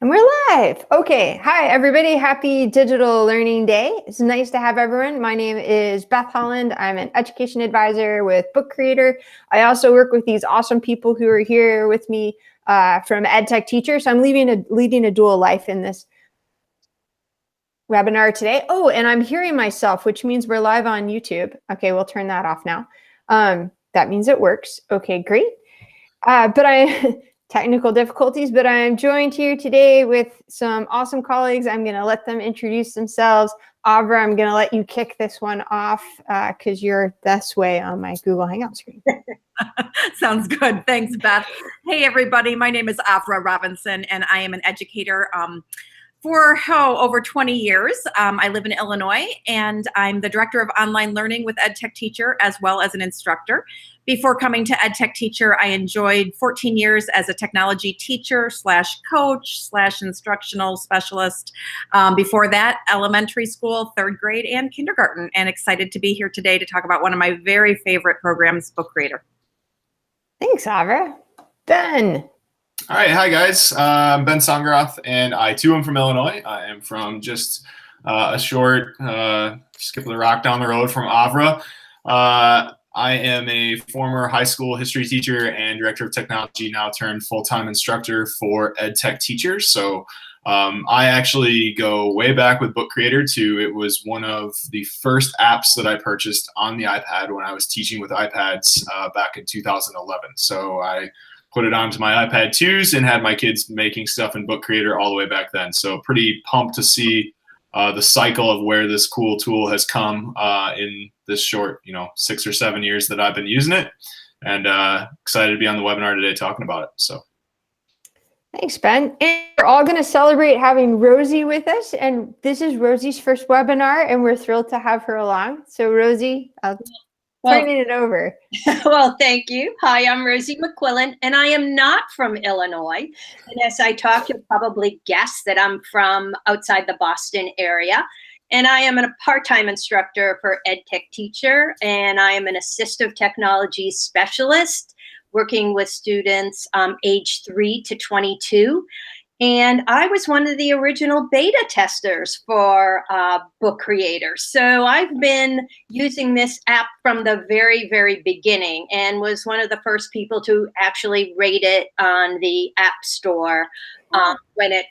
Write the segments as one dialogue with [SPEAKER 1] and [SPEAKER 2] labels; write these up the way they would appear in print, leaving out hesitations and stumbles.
[SPEAKER 1] And we're live. Okay. Hi, everybody. Happy Digital Learning Day. It's nice to have everyone. My name is Beth Holland. I'm an education advisor with Book Creator. I also work with these awesome people who are here with me from EdTechTeacher. So I'm leading a dual life in this webinar today. Oh, and I'm hearing myself, which means we're live on YouTube. Okay, we'll turn that off now. That means it works. Okay, great. Technical difficulties, but I'm joined here today with some awesome colleagues. I'm going to let them introduce themselves. Avra, I'm going to let you kick this one off because you're this way on my Google Hangout screen.
[SPEAKER 2] Sounds good. Thanks, Beth. Hey, everybody. My name is Avra Robinson, and I am an educator for over 20 years. I live in Illinois, and I'm the director of online learning with EdTechTeacher, as well as an instructor. Before coming to EdTechTeacher, I enjoyed 14 years as a technology teacher / coach / instructional specialist. Before that, elementary school, 3rd grade, and kindergarten, and excited to be here today to talk about one of my very favorite programs, Book Creator.
[SPEAKER 1] Thanks, Avra. Ben.
[SPEAKER 3] All right, hi guys. I'm Ben Songeroth, and I too am from Illinois. I am from just a short skip of the rock down the road from Avra. I am a former high school history teacher and director of technology, now turned full-time instructor for EdTechTeacher. So I actually go way back with Book Creator too. It was one of the first apps that I purchased on the iPad when I was teaching with iPads back in 2011. So I put it onto my iPad 2s and had my kids making stuff in Book Creator all the way back then. So pretty pumped to see the cycle of where this cool tool has come in this short, 6 or 7 years that I've been using it, and excited to be on the webinar today talking about it. So,
[SPEAKER 1] thanks, Ben. And we're all going to celebrate having Rosie with us, and this is Rosie's first webinar, and we're thrilled to have her along. So, Rosie, turning it over.
[SPEAKER 4] Well, thank you. Hi, I'm Rosie McQuillan, and I am not from Illinois. And as I talk, you'll probably guess that I'm from outside the Boston area. And I am a part-time instructor for EdTechTeacher, and I am an assistive technology specialist working with students age 3 to 22. And I was one of the original beta testers for Book Creator. So I've been using this app from the very, very beginning and was one of the first people to actually rate it on the App Store when it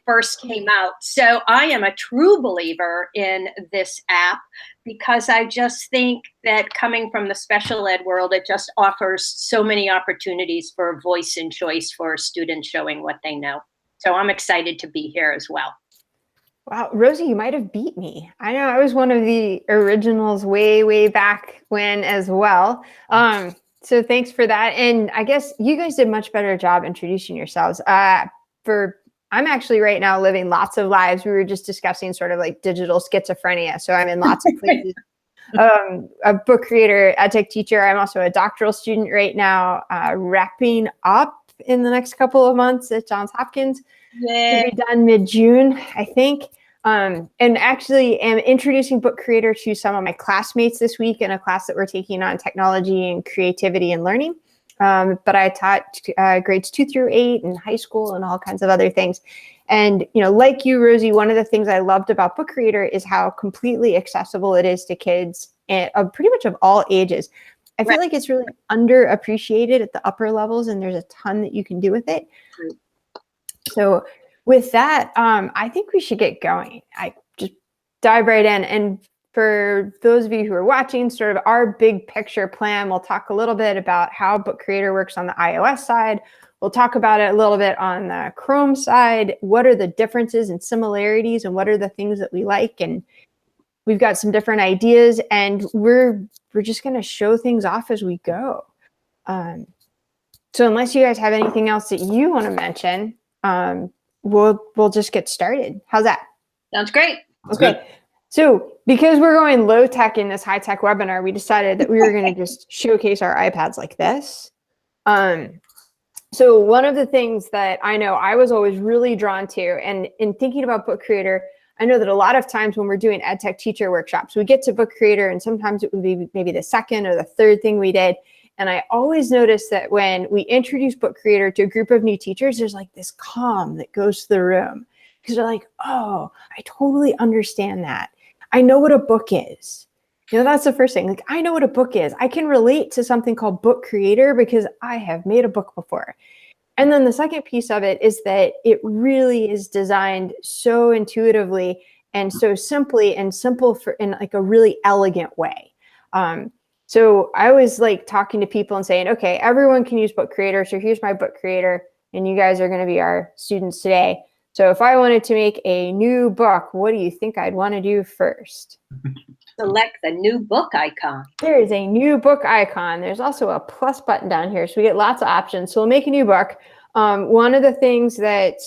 [SPEAKER 4] first came out. So I am a true believer in this app because I just think that coming from the special ed world, it just offers so many opportunities for voice and choice for students showing what they know. So I'm excited to be here as well.
[SPEAKER 1] Wow, Rosie, you might have beat me. I know I was one of the originals way, way back when as well. So thanks for that. And I guess you guys did a much better job introducing yourselves. I'm actually right now living lots of lives. We were just discussing sort of like digital schizophrenia. So I'm in lots of places. A Book Creator, EdTechTeacher. I'm also a doctoral student right now, wrapping up in the next couple of months at Johns Hopkins.
[SPEAKER 4] Yay.
[SPEAKER 1] To be done mid-June, I think. And actually am introducing Book Creator to some of my classmates this week in a class that we're taking on technology and creativity and learning. But I taught grades 2 through 8 in high school and all kinds of other things. And, like you, Rosie, one of the things I loved about Book Creator is how completely accessible it is to kids of pretty much of all ages. I feel like it's really underappreciated at the upper levels, and there's a ton that you can do with it. So with that, I think we should get going. I just dive right in. And for those of you who are watching, sort of our big picture plan, we'll talk a little bit about how Book Creator works on the iOS side. We'll talk about it a little bit on the Chrome side. What are the differences and similarities, and what are the things that we like? And we've got some different ideas, and we're just going to show things off as we go. So unless you guys have anything else that you want to mention, we'll just get started. How's that?
[SPEAKER 4] Sounds great.
[SPEAKER 1] Okay. So because we're going low tech in this high tech webinar, we decided that we were going to just showcase our iPads like this. So one of the things that I know I was always really drawn to, and in thinking about Book Creator, I know that a lot of times when we're doing EdTechTeacher workshops, we get to Book Creator and sometimes it would be maybe the second or the third thing we did. And I always notice that when we introduce Book Creator to a group of new teachers, there's like this calm that goes to the room because they're like, oh, I totally understand that. I know what a book is. You know, that's the first thing. Like, I know what a book is. I can relate to something called Book Creator because I have made a book before. And then the second piece of it is that it really is designed so intuitively and so simply and simple for in like a really elegant way. So I always like talking to people and saying, okay, everyone can use Book Creator. So here's my Book Creator, and you guys are going to be our students today. So if I wanted to make a new book, what do you think I'd want to do first?
[SPEAKER 4] Select the new book icon.
[SPEAKER 1] There is a new book icon. There's also a plus button down here. So we get lots of options. So we'll make a new book. One of the things that,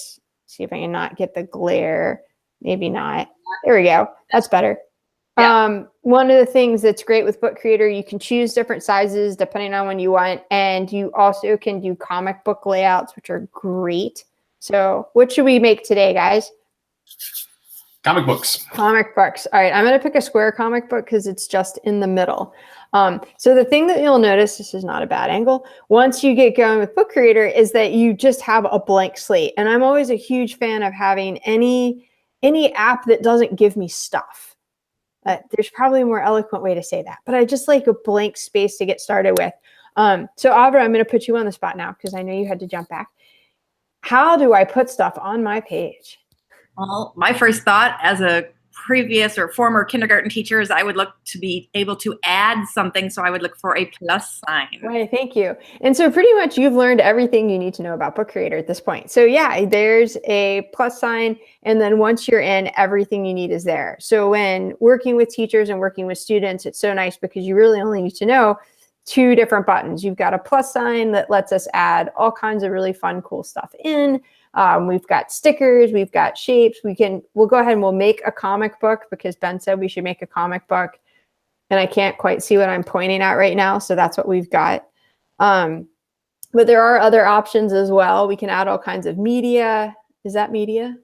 [SPEAKER 1] see if I can not get the glare, maybe not. There we go. That's better. Yeah. One of the things that's great with Book Creator, you can choose different sizes depending on when you want. And you also can do comic book layouts, which are great. So what should we make today, guys?
[SPEAKER 3] Comic books.
[SPEAKER 1] Comic books. All right, I'm going to pick a square comic book because it's just in the middle. So the thing that you'll notice, this is not a bad angle, once you get going with Book Creator is that you just have a blank slate. And I'm always a huge fan of having any app that doesn't give me stuff. There's probably a more eloquent way to say that, but I just like a blank space to get started with. So Avra, I'm going to put you on the spot now because I know you had to jump back. How do I put stuff on my page?
[SPEAKER 2] Well, my first thought as a previous or former kindergarten teacher is I would look to be able to add something. So I would look for a plus sign.
[SPEAKER 1] Right, thank you. And so pretty much you've learned everything you need to know about Book Creator at this point. So yeah, there's a plus sign. And then once you're in, everything you need is there. So when working with teachers and working with students, it's so nice because you really only need to know 2 different buttons. You've got a plus sign that lets us add all kinds of really fun, cool stuff in. We've got stickers, we've got shapes. We'll go ahead and we'll make a comic book because Ben said we should make a comic book. And I can't quite see what I'm pointing at right now. So that's what we've got. But there are other options as well. We can add all kinds of media. Is that media?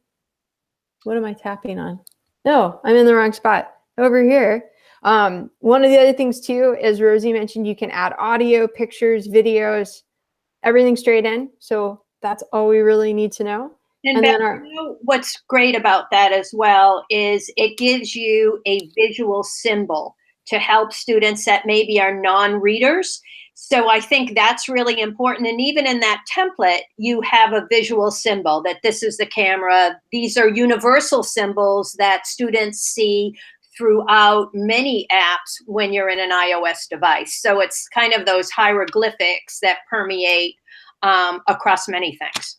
[SPEAKER 1] What am I tapping on? No, I'm in the wrong spot. Over here. One of the other things too, as Rosie mentioned, you can add audio, pictures, videos, everything straight in. So that's all we really need to know.
[SPEAKER 4] And Beth, you know, what's great about that as well is it gives you a visual symbol to help students that maybe are non-readers. So I think that's really important. And even in that template, you have a visual symbol that this is the camera. These are universal symbols that students see throughout many apps when you're in an iOS device. So it's kind of those hieroglyphics that permeate across many things.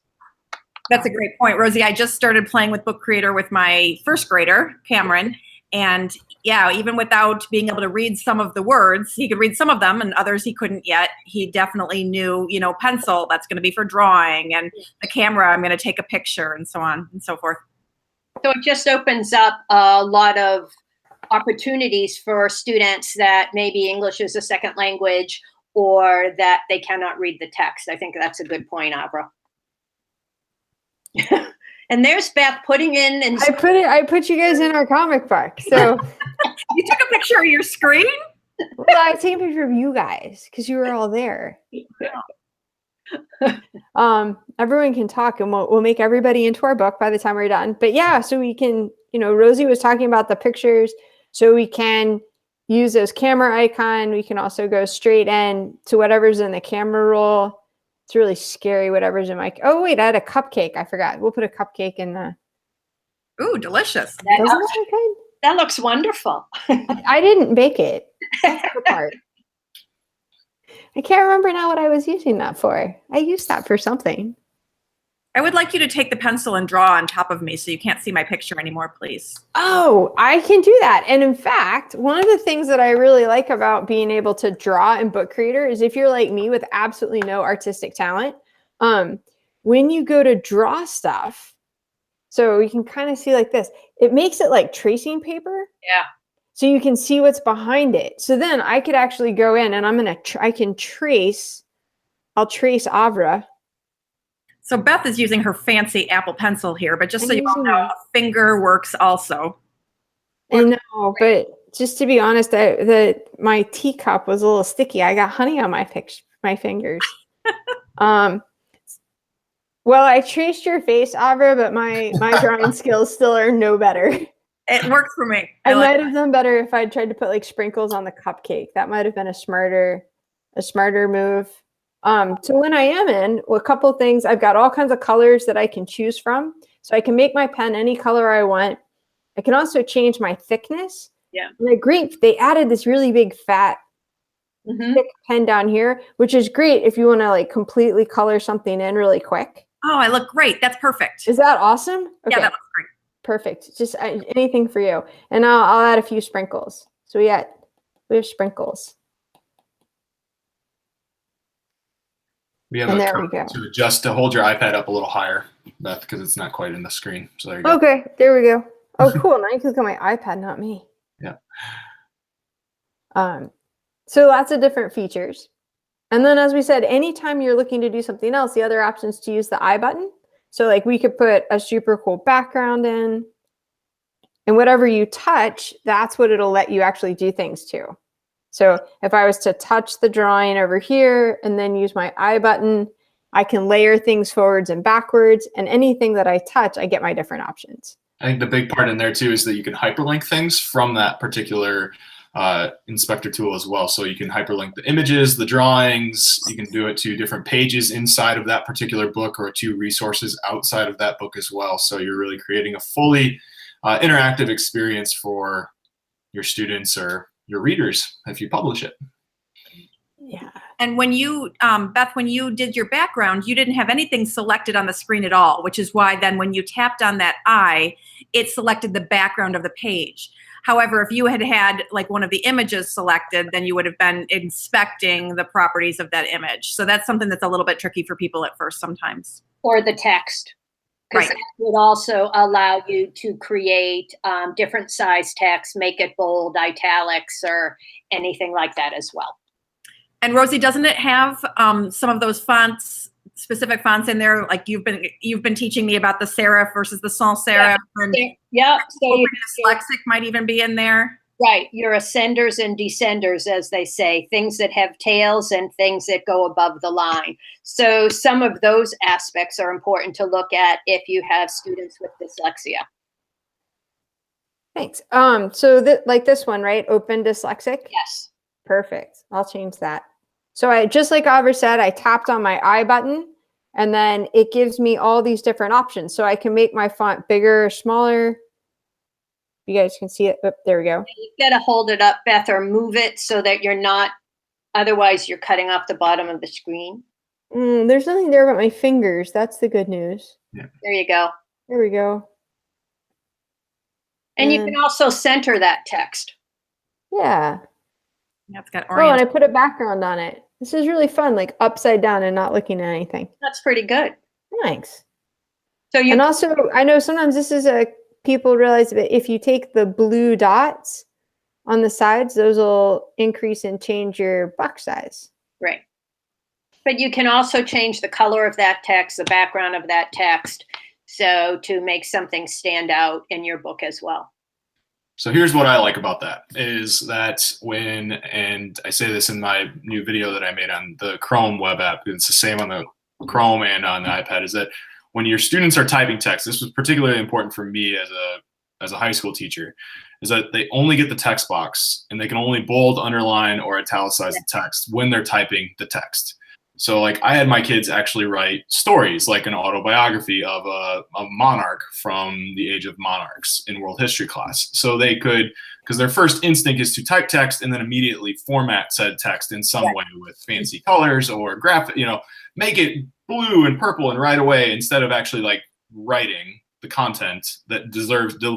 [SPEAKER 2] That's a great point, Rosie. I just started playing with Book Creator with my first grader, Cameron. And yeah, even without being able to read some of the words, he could read some of them and others he couldn't yet. He definitely knew, you know, pencil, that's going to be for drawing, and the camera, I'm going to take a picture, and so on and so forth.
[SPEAKER 4] So it just opens up a lot of opportunities for students that maybe English is a second language or that they cannot read the text. I think that's a good point, Abra. And there's Beth putting in, and
[SPEAKER 1] I put you guys in our comic book. So
[SPEAKER 2] you took a picture of your screen?
[SPEAKER 1] Well, I take a picture of you guys because you were all there. Everyone can talk, and we'll make everybody into our book by the time we're done. But yeah, so we can, you know, Rosie was talking about the pictures, so we can use those camera icon. We can also go straight in to whatever's in the camera roll. It's really scary, whatever's in my, oh wait, I had a cupcake. I forgot. We'll put a cupcake in the.
[SPEAKER 2] Ooh, delicious.
[SPEAKER 4] That looks wonderful.
[SPEAKER 1] I didn't bake it. That's the part. I can't remember now what I was using that for. I used that for something.
[SPEAKER 2] I would like you to take the pencil and draw on top of me so you can't see my picture anymore, please.
[SPEAKER 1] Oh, I can do that. And in fact, one of the things that I really like about being able to draw in Book Creator is if you're like me with absolutely no artistic talent, when you go to draw stuff, so you can kind of see like this, it makes it like tracing paper.
[SPEAKER 4] Yeah.
[SPEAKER 1] So you can see what's behind it. So then I could actually go in and I can trace, I'll trace Avra.
[SPEAKER 2] So Beth is using her fancy Apple Pencil here, but just so you all know, a finger works also.
[SPEAKER 1] I know, but just to be honest, my teacup was a little sticky. I got honey on my fingers. Well, I traced your face, Avra, but my drawing skills still are no better.
[SPEAKER 2] It works for me.
[SPEAKER 1] I might have done better if I'd tried to put like sprinkles on the cupcake. That might have been a smarter move. So when I am in, well, a couple of things, I've got all kinds of colors that I can choose from. So I can make my pen any color I want. I can also change my thickness.
[SPEAKER 4] Yeah.
[SPEAKER 1] And I agree, they added this really big fat thick pen down here, which is great if you want to like completely color something in really quick.
[SPEAKER 2] Oh, I look great. That's perfect.
[SPEAKER 1] Is that awesome? Okay.
[SPEAKER 2] Yeah, that looks great.
[SPEAKER 1] Perfect. Just anything for you. And I'll add a few sprinkles. So we have sprinkles.
[SPEAKER 3] We have
[SPEAKER 1] there we go.
[SPEAKER 3] to adjust to hold your iPad up a little higher, Beth, because it's not quite in the screen. So there you go.
[SPEAKER 1] Okay, there we go. Oh, cool. Now you can look at my iPad, not me.
[SPEAKER 3] Yeah.
[SPEAKER 1] So lots of different features. And then as we said, anytime you're looking to do something else, the other option is to use the I button. So like we could put a super cool background in, and whatever you touch, that's what it'll let you actually do things to. So if I was to touch the drawing over here and then use my I button, I can layer things forwards and backwards, and anything that I touch, I get my different options.
[SPEAKER 3] I think the big part in there too is that you can hyperlink things from that particular inspector tool as well. So you can hyperlink the images, the drawings, you can do it to different pages inside of that particular book or to resources outside of that book as well. So you're really creating a fully interactive experience for your students or your readers if you publish it.
[SPEAKER 1] Yeah.
[SPEAKER 2] And when you, Beth, when you did your background, you didn't have anything selected on the screen at all, which is why then when you tapped on that eye, it selected the background of the page. However, if you had had like one of the images selected, then you would have been inspecting the properties of that image. So that's something that's a little bit tricky for people at first sometimes.
[SPEAKER 4] Or the text. Because
[SPEAKER 2] Right.
[SPEAKER 4] that would also allow you to create different size text, make it bold, italics, or anything like that as well.
[SPEAKER 2] And Rosie, doesn't it have some of those fonts, specific fonts in there? Like you've been teaching me about the serif versus the sans serif. And
[SPEAKER 4] Yeah. So
[SPEAKER 2] dyslexic might even be in there.
[SPEAKER 4] right, your ascenders and descenders, as they say, things that have tails and things that go above the line. So some of those aspects are important to look at if you have students with dyslexia.
[SPEAKER 1] Thanks. So like this one, right? Open dyslexic.
[SPEAKER 4] Yes.
[SPEAKER 1] Perfect. I'll change that. So I, just like Avra said, I tapped on my I button and then it gives me all these different options. So I can make my font bigger or smaller. You guys can see it. Oh, there we go.
[SPEAKER 4] You got to hold it up, Beth, or move it so that you're not, otherwise you're cutting off the bottom of the screen.
[SPEAKER 1] There's nothing there but my fingers. That's the good news.
[SPEAKER 3] Yeah.
[SPEAKER 4] There you go.
[SPEAKER 1] There we go.
[SPEAKER 4] And you can also center that text.
[SPEAKER 1] Yeah.
[SPEAKER 2] Yeah, it's got
[SPEAKER 1] Oh, and
[SPEAKER 2] orange.
[SPEAKER 1] I put a background on it. This is really fun, like upside down and not looking at anything.
[SPEAKER 4] That's pretty good.
[SPEAKER 1] Thanks.
[SPEAKER 4] So you
[SPEAKER 1] And also, I know sometimes this is people realize that if you take the blue dots on the sides, those will increase and change your box size.
[SPEAKER 4] right. But you can also change the color of that text, the background of that text, so to make something stand out in your book as well.
[SPEAKER 3] So here's what I like about that is that when, and I say this in my new video that I made on the Chrome web app, it's the same on the Chrome and on the iPad, is that when your students are typing text, this was particularly important for me as a high school teacher, is that they only get the text box and they can only bold, underline, or italicize the text when they're typing the text. So like I had my kids actually write stories, like an autobiography of a monarch from the age of monarchs in world history class. So they could, because their first instinct is to type text and then immediately format said text in some way with fancy colors or graphic, make it blue and purple and right away instead of actually like writing the content that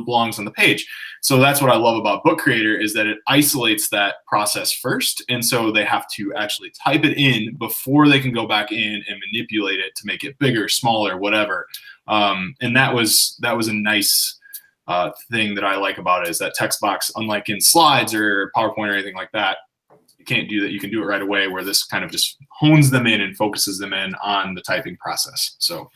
[SPEAKER 3] belongs on the page. So that's what I love about Book Creator is that it isolates that process first. And so they have to actually type it in before they can go back in and manipulate it to make it bigger, smaller, whatever. And that was a nice thing that I like about it is that text box, unlike in slides or PowerPoint or anything like that, you can't do that. You can do it right away where this kind of just hones them in and focuses them in on the typing process. So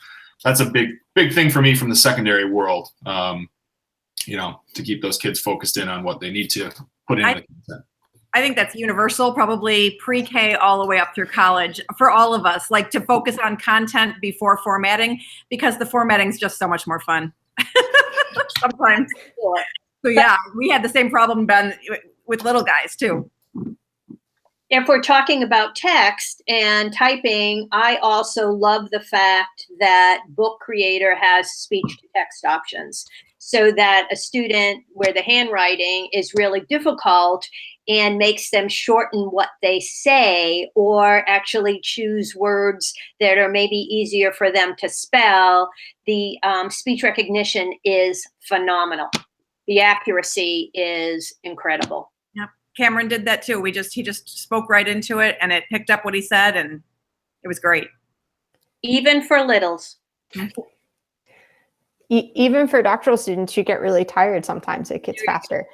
[SPEAKER 3] that's a big thing for me from the secondary world, to keep those kids focused in on what they need to put in the content.
[SPEAKER 2] I think that's universal, probably pre-K all the way up through college for all of us, like to focus on content before formatting, because the formatting is just so much more fun sometimes. So yeah, we had the same problem, Ben, with little guys too.
[SPEAKER 4] If we're talking about text and typing, I also love the fact that Book Creator has speech to text options, so that a student where the handwriting is really difficult and makes them shorten what they say, or actually choose words that are maybe easier for them to spell, the speech recognition is phenomenal. The accuracy is incredible.
[SPEAKER 2] Yep. Cameron did that too. He just spoke right into it, and it picked up what he said, and it was great.
[SPEAKER 4] Even for littles.
[SPEAKER 1] Even for doctoral students, you get really tired sometimes. It gets faster.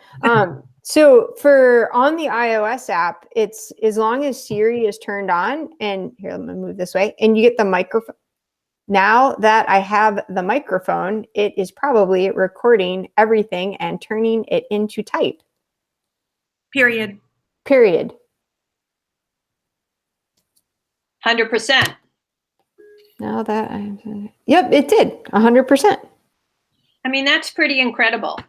[SPEAKER 1] So for on the iOS app, it's as long as Siri is turned on, and here, let me move this way, and you get the microphone. Now that I have the microphone, it is probably recording everything and turning it into type.
[SPEAKER 2] Period.
[SPEAKER 4] 100%.
[SPEAKER 1] Now that yep, it did 100%.
[SPEAKER 4] I mean, that's pretty incredible.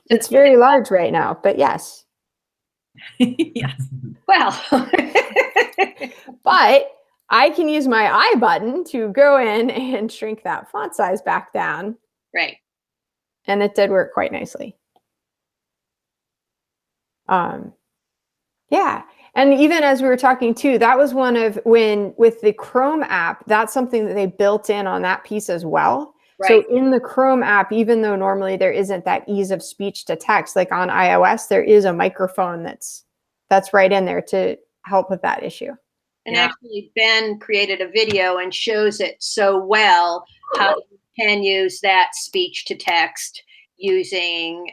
[SPEAKER 1] It's very large right now, but yes.
[SPEAKER 2] Yes.
[SPEAKER 4] Well,
[SPEAKER 1] but I can use my I button to go in and shrink that font size back down.
[SPEAKER 4] right.
[SPEAKER 1] And it did work quite nicely. Yeah. And even as we were talking too, that was one of with the Chrome app, that's something that they built in on that piece as well.
[SPEAKER 4] Right.
[SPEAKER 1] So in the Chrome app, even though normally there isn't that ease of speech to text, like on iOS, there is a microphone that's right in there to help with that issue.
[SPEAKER 4] And actually, Ben created a video and shows it so well how you can use that speech to text using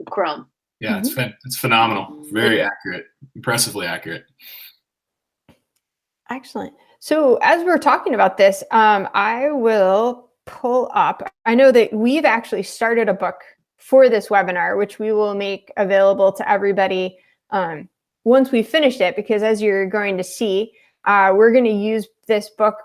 [SPEAKER 4] Chrome.
[SPEAKER 3] Yeah, it's phenomenal. Very accurate, impressively accurate.
[SPEAKER 1] Excellent. So as we're talking about this, I will pull up. I know that we've actually started a book for this webinar, which we will make available to everybody once we finished it, because as you're going to see, we're going to use this book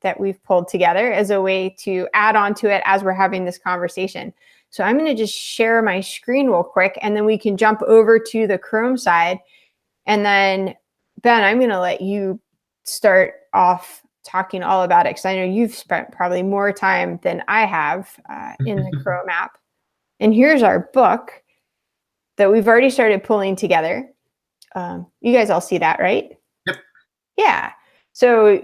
[SPEAKER 1] that we've pulled together as a way to add on to it as we're having this conversation. So I'm going to just share my screen real quick, and then we can jump over to the Chrome side. And then, Ben, I'm going to let you start off talking all about it, because I know you've spent probably more time than I have in the Chrome app. And here's our book that we've already started pulling together. You guys all see that, right?
[SPEAKER 3] Yep.
[SPEAKER 1] Yeah. So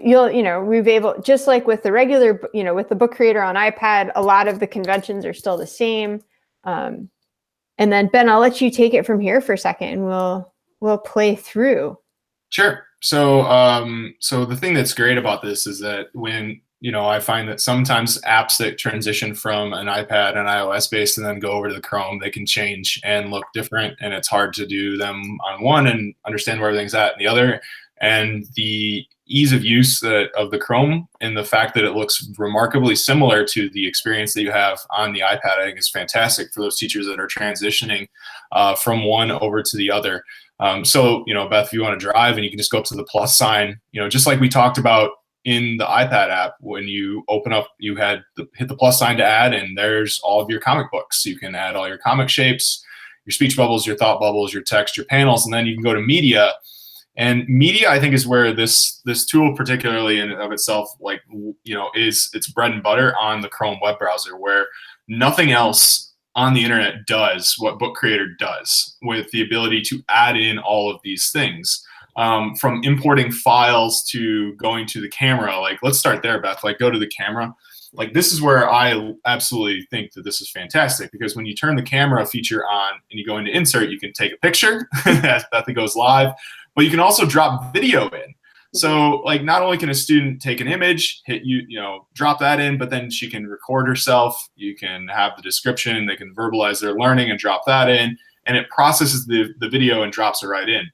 [SPEAKER 1] we've just like with the regular, with the Book Creator on iPad, a lot of the conventions are still the same. And then Ben, I'll let you take it from here for a second, and we'll play through.
[SPEAKER 3] Sure. So, so the thing that's great about this is that when, I find that sometimes apps that transition from an iPad and iOS based and then go over to the Chrome, they can change and look different, and it's hard to do them on one and understand where everything's at in the other. And the ease of use of the Chrome and the fact that it looks remarkably similar to the experience that you have on the iPad, I think is fantastic for those teachers that are transitioning from one over to the other. So, Beth, if you want to drive, and you can just go up to the plus sign, just like we talked about in the iPad app, when you open up, you hit the plus sign to add, and there's all of your comic books. You can add all your comic shapes, your speech bubbles, your thought bubbles, your text, your panels, and then you can go to media. And media, I think, is where this tool, particularly in and of itself, is its bread and butter on the Chrome web browser, where nothing else on the internet does what Book Creator does, with the ability to add in all of these things, from importing files to going to the camera. Like, let's start there, Beth. Like, go to the camera. Like, this is where I absolutely think that this is fantastic, because when you turn the camera feature on and you go into insert, you can take a picture as Beth goes live. But you can also drop video in. So, like, not only can a student take an image, drop that in, but then she can record herself. You can have the description. They can verbalize their learning and drop that in, and it processes the video and drops it right in.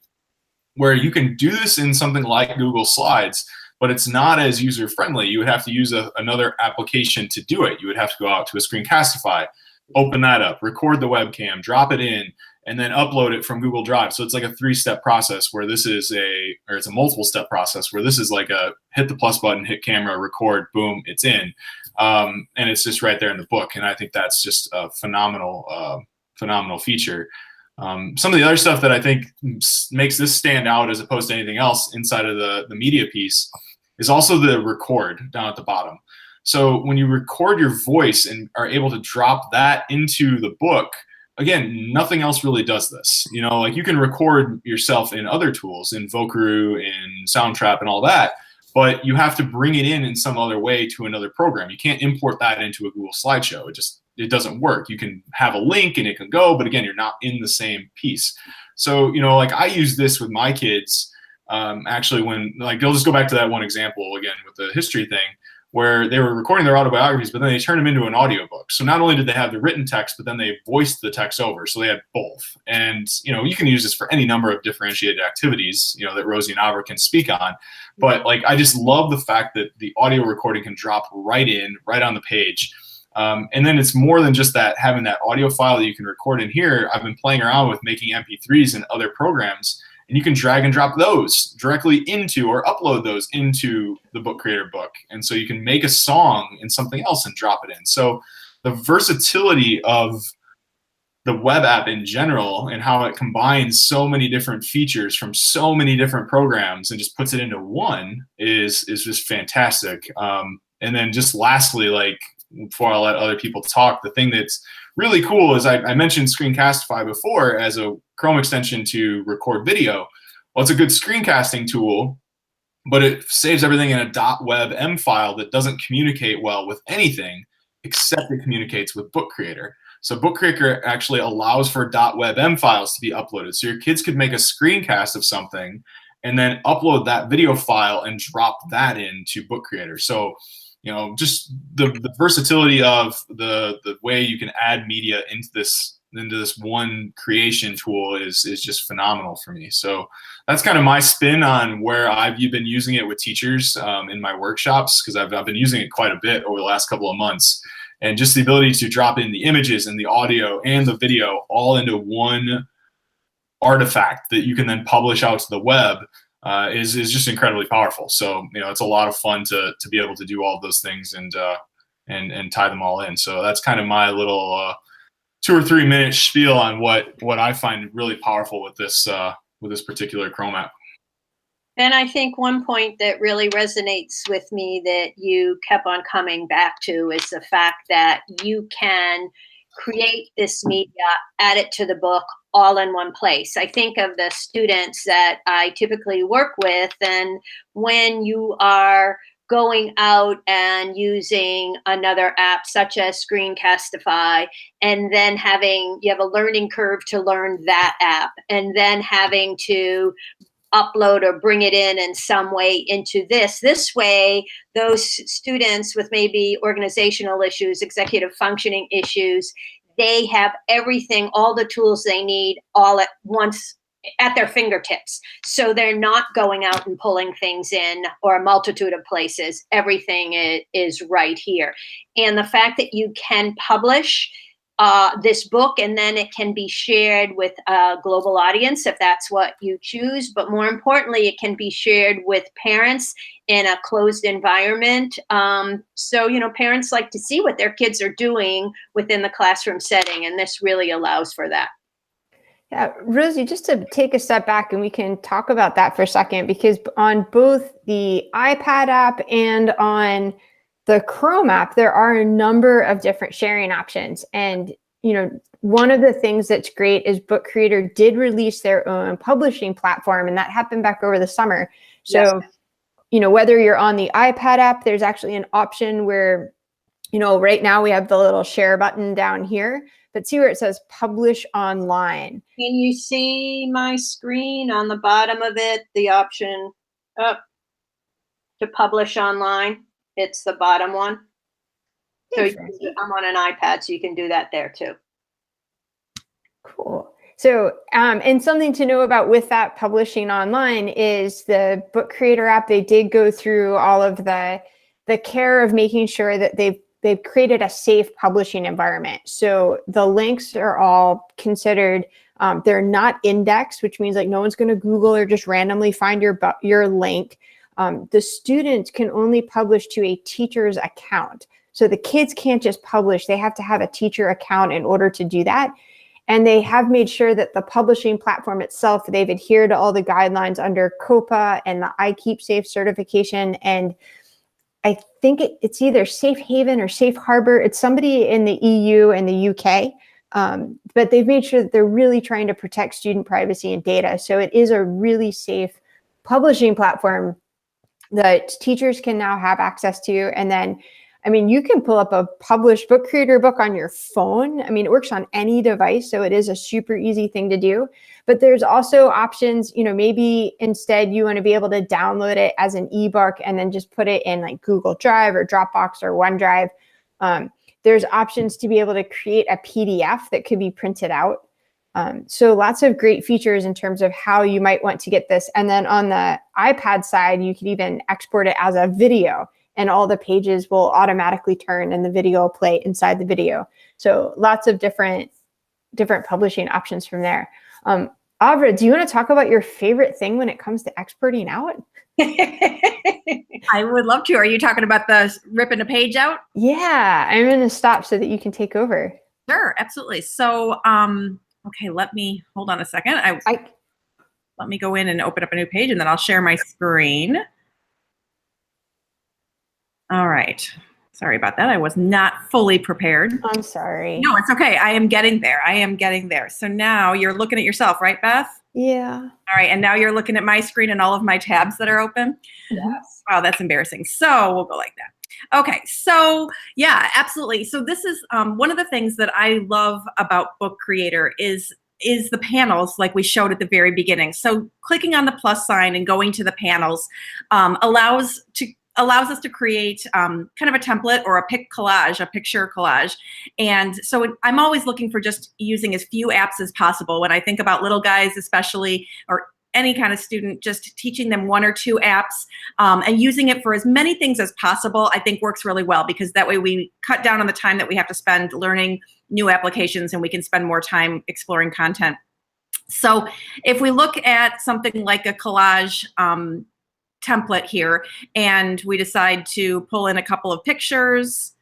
[SPEAKER 3] Where you can do this in something like Google Slides, but it's not as user-friendly. You would have to use another application to do it. You would have to go out to a Screencastify, open that up, record the webcam, drop it in, and then upload it from Google Drive. So it's like a 3-step process where it's a multiple step process where this is like a hit the plus button, hit camera, record, boom, it's in. And it's just right there in the book. And I think that's just a phenomenal feature. Some of the other stuff that I think makes this stand out as opposed to anything else inside of the media piece is also the record down at the bottom. So when you record your voice and are able to drop that into the book, again, nothing else really does this. You know, like you can record yourself in other tools, in Vocaroo, in Soundtrap, and all that, but you have to bring it in some other way to another program. You can't import that into a Google slideshow. It doesn't work. You can have a link and it can go, but again, you're not in the same piece. So, you know, like I use this with my kids. Actually, when like I'll just go back to that one example again with the history thing, where they were recording their autobiographies, but then they turned them into an audiobook. So not only did they have the written text, but then they voiced the text over. So they had both. And, you know, you can use this for any number of differentiated activities, you know, that Rosie and Avra can speak on. But like, I just love the fact that the audio recording can drop right on the page. And then it's more than just that, having that audio file that you can record in here. I've been playing around with making MP3s and other programs, and you can drag and drop those directly into or upload those into the Book Creator book. And so you can make a song in something else and drop it in. So the versatility of the web app in general and how it combines so many different features from so many different programs and just puts it into one is just fantastic. And then just lastly, like before I let other people talk, the thing that's really cool is I mentioned Screencastify before as a Chrome extension to record video. Well, it's a good screencasting tool, but it saves everything in a .webm file that doesn't communicate well with anything except it communicates with Book Creator. So Book Creator actually allows for .webm files to be uploaded. So your kids could make a screencast of something and then upload that video file and drop that into Book Creator. So, you know, just the versatility of the way you can add media into this one creation tool is just phenomenal for me. So that's kind of my spin on where I've been using it with teachers in my workshops, because I've been using it quite a bit over the last couple of months. And just the ability to drop in the images and the audio and the video all into one artifact that you can then publish out to the web is just incredibly powerful. So, you know, it's a lot of fun to be able to do all of those things and tie them all in. So that's kind of my little 2 or 3 minute spiel on what I find really powerful with this particular Chrome app.
[SPEAKER 4] And I think one point that really resonates with me that you kept on coming back to is the fact that you can create this media, add it to the book all in one place. I think of the students that I typically work with, and when you are going out and using another app such as Screencastify, and then you have a learning curve to learn that app, and then having to upload or bring it in some way into this way, those students with maybe organizational issues, executive functioning issues, they have everything, all the tools they need all at once at their fingertips. So they're not going out and pulling things in or a multitude of places. Everything is right here. And the fact that you can publish this book, and then it can be shared with a global audience if that's what you choose. But more importantly, it can be shared with parents in a closed environment. So, you know, parents like to see what their kids are doing within the classroom setting, and this really allows for that.
[SPEAKER 1] Yeah, Rosie, just to take a step back and we can talk about that for a second, because on both the iPad app and on the Chrome app, there are a number of different sharing options. And, you know, one of the things that's great is Book Creator did release their own publishing platform, and that happened back over the summer. So, yes, you know, whether you're on the iPad app, there's actually an option where, you know, right now we have the little share button down here, but see where it says publish online.
[SPEAKER 4] Can you see my screen on the bottom of it? The option up to publish online. It's the bottom one. So I'm on an iPad, so you can do that there too.
[SPEAKER 1] Cool. So, and something to know about with that publishing online is the Book Creator app. They did go through all of the care of making sure that they've created a safe publishing environment. So the links are all considered They're not indexed, which means like no one's going to Google or just randomly find your link. The students can only publish to a teacher's account. So the kids can't just publish. They have to have a teacher account in order to do that. And they have made sure that the publishing platform itself, they've adhered to all the guidelines under COPA and the iKeepSafe certification. And I think it's either Safe Haven or Safe Harbor. It's somebody in the EU and the UK. But they've made sure that they're really trying to protect student privacy and data. So it is a really safe publishing platform that teachers can now have access to. And then, I mean, you can pull up a published book creator book on your phone. I mean, it works on any device, so it is a super easy thing to do. But there's also options, you know, maybe instead you want to be able to download it as an ebook and then just put it in like Google Drive or Dropbox or OneDrive. There's options to be able to create a PDF that could be printed out. So lots of great features in terms of how you might want to get this. And then on the iPad side, you could even export it as a video, and all the pages will automatically turn and the video will play inside the video. So lots of different publishing options from there. Avra, do you want to talk about your favorite thing when it comes to exporting out?
[SPEAKER 2] I would love to. Are you talking about the ripping a page out?
[SPEAKER 1] Yeah, I'm going to stop so that you can take over.
[SPEAKER 2] Sure, absolutely. So, okay, let me, hold on a second. Let me go in and open up a new page, and then I'll share my screen. All right. Sorry about that. I was not fully prepared.
[SPEAKER 1] I'm sorry.
[SPEAKER 2] No, it's okay. I am getting there. I am getting there. So now you're looking at yourself, right, Beth?
[SPEAKER 1] Yeah.
[SPEAKER 2] All right. And now you're looking at my screen and all of my tabs that are open?
[SPEAKER 1] Yes.
[SPEAKER 2] Wow, that's embarrassing. So we'll go like that. Okay. So yeah, absolutely. So this is one of the things that I love about Book Creator is the panels like we showed at the very beginning. So clicking on the plus sign and going to the panels allows us to create kind of a template or a picture collage. And so I'm always looking for just using as few apps as possible. When I think about little guys especially, or any kind of student, just teaching them one or two apps and using it for as many things as possible, I think works really well, because that way we cut down on the time that we have to spend learning new applications, and we can spend more time exploring content. So if we look at something like a collage template here, and we decide to pull in a couple of pictures.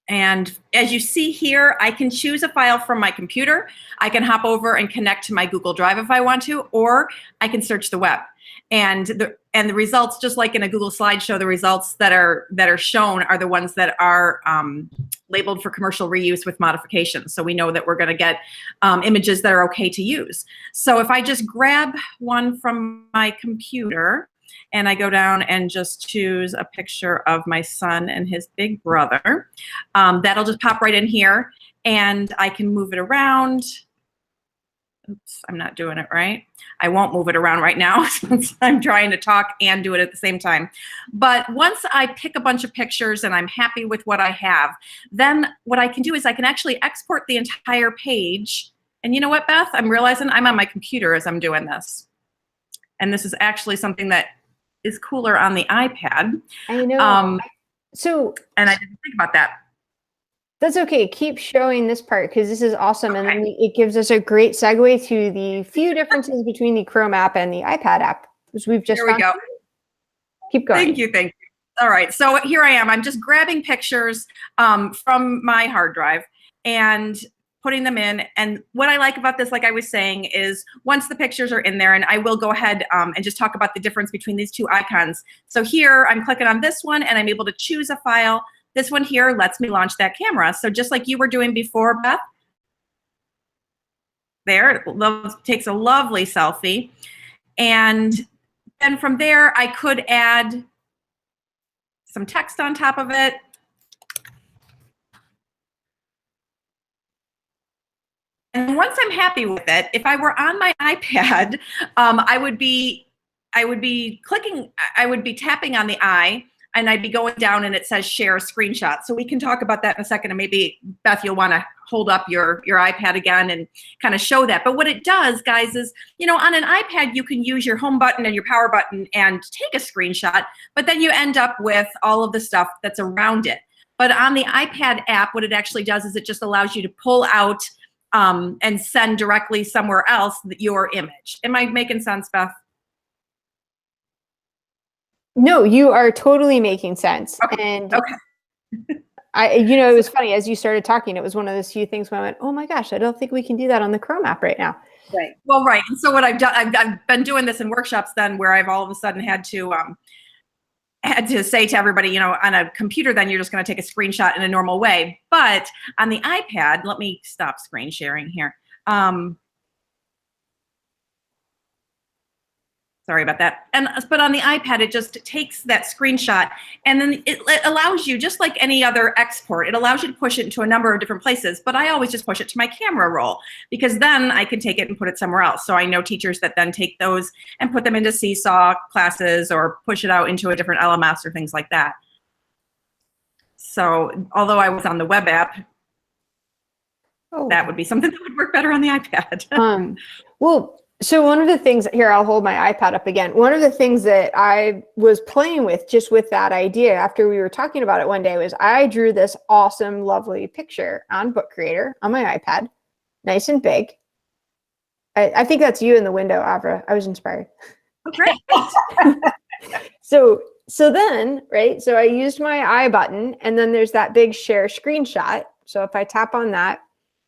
[SPEAKER 2] And as you see here, I can choose a file from my computer. I can hop over and connect to my Google Drive if I want to, or I can search the web. And the results, just like in a Google slideshow, the results that are shown are the ones that are labeled for commercial reuse with modifications. So we know that we're going to get images that are okay to use. So if I just grab one from my computer and I go down and just choose a picture of my son and his big brother, that'll just pop right in here, and I can move it around. Oops, I'm not doing it right. I won't move it around right now since I'm trying to talk and do it at the same time. But once I pick a bunch of pictures and I'm happy with what I have, then what I can do is I can actually export the entire page. And you know what, Beth? I'm realizing I'm on my computer as I'm doing this. And this is actually something that is cooler on the iPad.
[SPEAKER 1] I know.
[SPEAKER 2] And I didn't think about that.
[SPEAKER 1] That's okay. Keep showing this part because this is awesome. Okay. And then it gives us a great segue to the few differences between the Chrome app and the iPad app, which we've just
[SPEAKER 2] found. There we go.
[SPEAKER 1] Keep going.
[SPEAKER 2] Thank you. All right. So here I am. I'm just grabbing pictures from my hard drive and putting them in. And what I like about this, like I was saying, is once the pictures are in there, and I will go ahead and just talk about the difference between these two icons. So here I'm clicking on this one and I'm able to choose a file. This one here lets me launch that camera. So just like you were doing before, Beth, there, it takes a lovely selfie. And then from there, I could add some text on top of it. And once I'm happy with it, if I were on my iPad, I would be tapping on the eye, and I'd be going down and it says share a screenshot. So we can talk about that in a second. And maybe, Beth, you'll want to hold up your iPad again and kind of show that. But what it does, guys, is, you know, on an iPad, you can use your home button and your power button and take a screenshot, but then you end up with all of the stuff that's around it. But on the iPad app, what it actually does is it just allows you to pull out and send directly somewhere else your image. Am I making sense, Beth?
[SPEAKER 1] No, you are totally making sense.
[SPEAKER 2] Okay.
[SPEAKER 1] And
[SPEAKER 2] Okay.
[SPEAKER 1] it was funny as you started talking, it was one of those few things where I went, oh my gosh, I don't think we can do that on the Chrome app right now.
[SPEAKER 4] Right.
[SPEAKER 2] Well, right. And so what I've done, I've been doing this in workshops then where I've all of a sudden had to say to everybody, on a computer, then you're just going to take a screenshot in a normal way. But on the iPad, let me stop screen sharing here. Sorry about that. But on the iPad, it just takes that screenshot and then it allows you, just like any other export, it allows you to push it into a number of different places. But I always just push it to my camera roll because then I can take it and put it somewhere else. So I know teachers that then take those and put them into Seesaw classes or push it out into a different LMS or things like that. So although I was on the web app, that would be something that would work better on the iPad.
[SPEAKER 1] So one of the things here, I'll hold my iPad up again. One of the things that I was playing with just with that idea after we were talking about it one day was I drew this awesome, lovely picture on Book Creator on my iPad, nice and big. I think that's you in the window, Avra. I was inspired.
[SPEAKER 2] Great.
[SPEAKER 1] So then, right, so I used my I button and then there's that big share screenshot. So if I tap on that,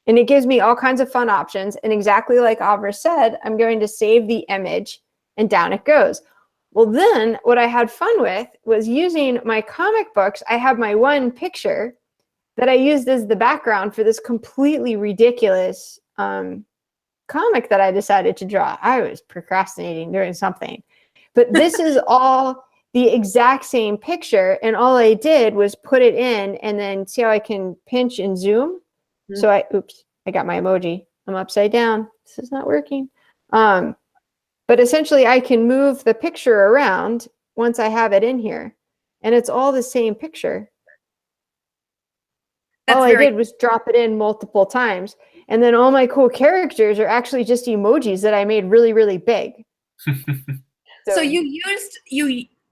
[SPEAKER 1] and it gives me all kinds of fun options. And exactly like Avra said, I'm going to save the image and down it goes. Well, then what I had fun with was using my comic books. I have my one picture that I used as the background for this completely ridiculous comic that I decided to draw. I was procrastinating doing something. But this is all the exact same picture. And all I did was put it in and then see how I can pinch and zoom. So I got my emoji. I'm upside down. This is not working. But essentially I can move the picture around once I have it in here and it's all the same picture. All I did was drop it in multiple times. And then all my cool characters are actually just emojis that I made really, really big.
[SPEAKER 2] So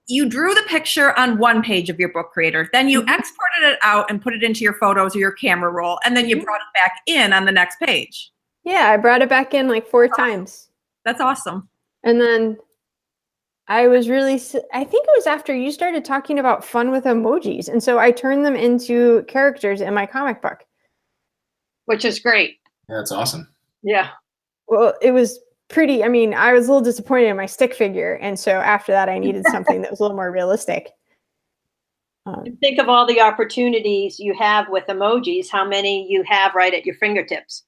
[SPEAKER 2] you drew the picture on one page of your Book Creator, then you exported it out and put it into your photos or your camera roll, and then you brought it back in on the next page.
[SPEAKER 1] Yeah, I brought it back in like 4 times.
[SPEAKER 2] That's awesome.
[SPEAKER 1] And then I think it was after you started talking about fun with emojis. And so I turned them into characters in my comic book.
[SPEAKER 4] Which is great.
[SPEAKER 3] Yeah, that's awesome.
[SPEAKER 4] Yeah.
[SPEAKER 1] Well, it was pretty, I was a little disappointed in my stick figure. And so after that, I needed something that was a little more realistic.
[SPEAKER 4] Think of all the opportunities you have with emojis, how many you have right at your fingertips.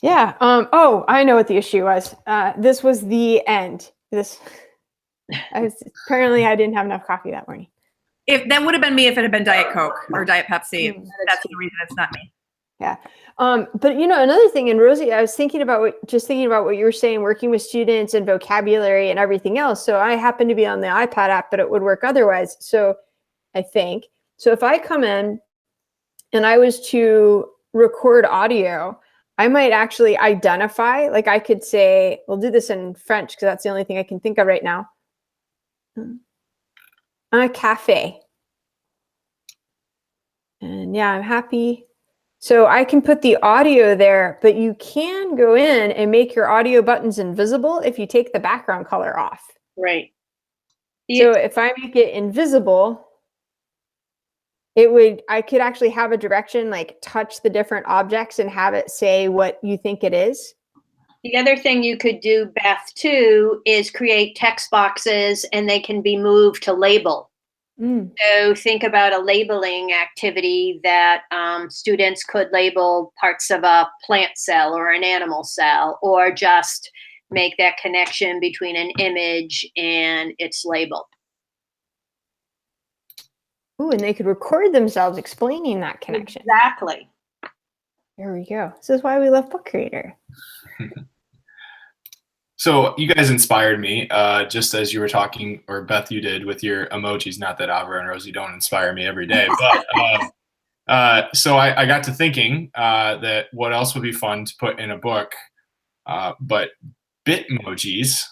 [SPEAKER 1] Yeah. I know what the issue was. This was the end. Apparently I didn't have enough coffee that morning.
[SPEAKER 2] If that would have been me if it had been Diet Coke or Diet Pepsi. That's the reason it's not me.
[SPEAKER 1] Yeah. But another thing, and Rosie, I was thinking about what you were saying, working with students and vocabulary and everything else. So I happen to be on the iPad app, but it would work otherwise. So I think, if I come in and I was to record audio, I might actually identify, like I could say, we'll do this in French because that's the only thing I can think of right now. Un café. And yeah, I'm happy. So I can put the audio there, but you can go in and make your audio buttons invisible if you take the background color off.
[SPEAKER 4] Right.
[SPEAKER 1] So if I make it invisible, I could actually have a direction, like touch the different objects and have it say what you think it is.
[SPEAKER 4] The other thing you could do, Beth, too, is create text boxes and they can be moved to label. So think about a labeling activity that students could label parts of a plant cell or an animal cell, or just make that connection between an image and its label.
[SPEAKER 1] Ooh, and they could record themselves explaining that connection.
[SPEAKER 4] Exactly.
[SPEAKER 1] There we go. This is why we love Book Creator.
[SPEAKER 3] So you guys inspired me, just as you were talking, or Beth, you did with your emojis. Not that Avra and Rosie don't inspire me every day, but so I got to thinking that what else would be fun to put in a book, but Bitmojis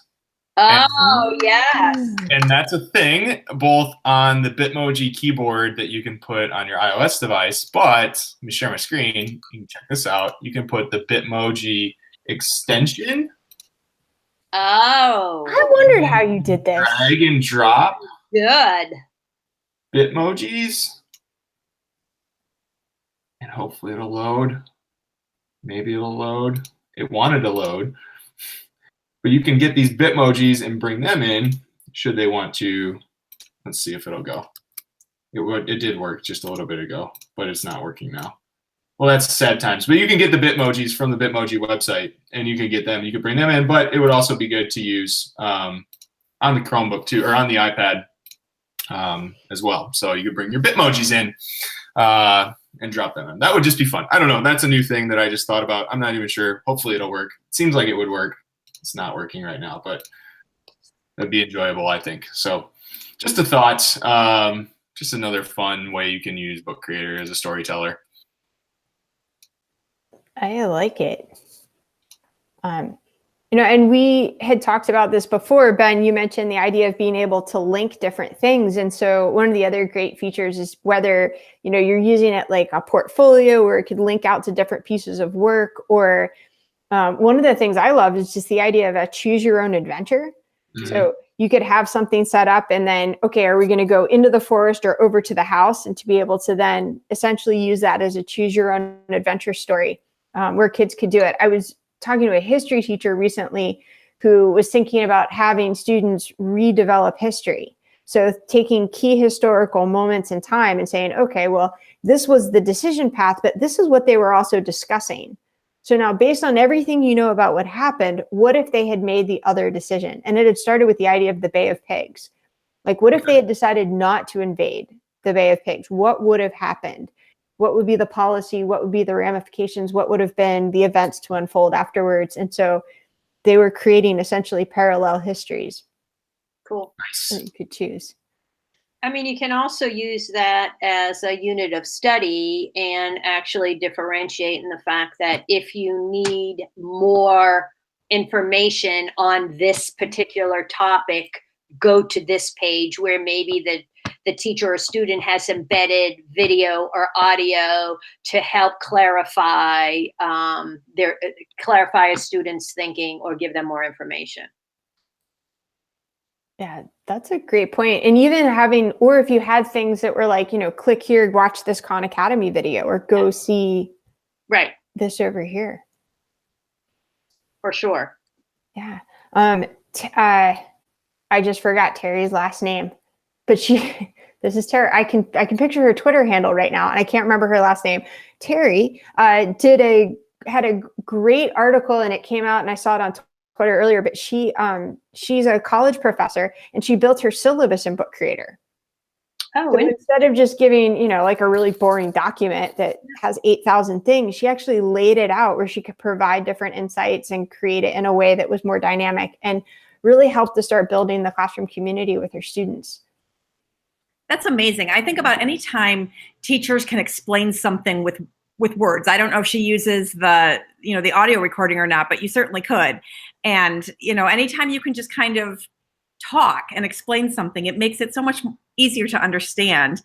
[SPEAKER 4] Oh, yes.
[SPEAKER 3] And that's a thing both on the Bitmoji keyboard that you can put on your iOS device, but let me share my screen. You can check this out. You can put the Bitmoji extension.
[SPEAKER 4] Oh.
[SPEAKER 1] I wondered how you did this.
[SPEAKER 3] Drag and drop
[SPEAKER 4] Good.
[SPEAKER 3] Bitmojis. And hopefully it'll load. Maybe it'll load. It wanted to load. But you can get these Bitmojis and bring them in should they want to. Let's see if it'll go. It did work just a little bit ago, but it's not working now. Well, that's sad times. But you can get the Bitmojis from the Bitmoji website, and you can get them. You can bring them in, but it would also be good to use on the Chromebook too, or on the iPad as well. So you could bring your Bitmojis in and drop them in. That would just be fun. I don't know. That's a new thing that I just thought about. I'm not even sure. Hopefully it'll work. It seems like it would work. It's not working right now, but that'd be enjoyable, I think. So just a thought. Just another fun way you can use Book Creator as a storyteller.
[SPEAKER 1] I like it. And we had talked about this before. Ben, you mentioned the idea of being able to link different things. And so one of the other great features is whether, you're using it like a portfolio where it could link out to different pieces of work, or one of the things I love is just the idea of a choose your own adventure. Mm-hmm. So you could have something set up and then, okay, are we going to go into the forest or over to the house? And to be able to then essentially use that as a choose your own adventure story where kids could do it. I was talking to a history teacher recently who was thinking about having students redevelop history. So taking key historical moments in time and saying, okay, well, this was the decision path, but this is what they were also discussing. So now based on everything you know about what happened, what if they had made the other decision? And it had started with the idea of the Bay of Pigs. Like, what if they had decided not to invade the Bay of Pigs? What would have happened? What would be the policy? What would be the ramifications? What would have been the events to unfold afterwards? And so they were creating essentially parallel histories.
[SPEAKER 4] Cool.
[SPEAKER 3] Nice.
[SPEAKER 1] That you could choose.
[SPEAKER 4] I mean, you can also use that as a unit of study and actually differentiate in the fact that if you need more information on this particular topic, go to this page where maybe the teacher or student has embedded video or audio to help clarify a student's thinking or give them more information.
[SPEAKER 1] Yeah, that's a great point. And even having, or if you had things that were like, click here, watch this Khan Academy video, or go see this over here.
[SPEAKER 4] For sure.
[SPEAKER 1] Yeah. I just forgot Terry's last name, but this is Terry. I can picture her Twitter handle right now, and I can't remember her last name. Terry had a great article, and it came out, and I saw it on Twitter earlier, but she's a college professor, and she built her syllabus in Book Creator.
[SPEAKER 4] Oh,
[SPEAKER 1] so instead of just giving, like a really boring document that has 8,000 things, she actually laid it out where she could provide different insights and create it in a way that was more dynamic and really helped to start building the classroom community with her students.
[SPEAKER 2] That's amazing. I think about any time teachers can explain something with words. I don't know if she uses the audio recording or not, but you certainly could. And, anytime you can just kind of talk and explain something, it makes it so much easier to understand.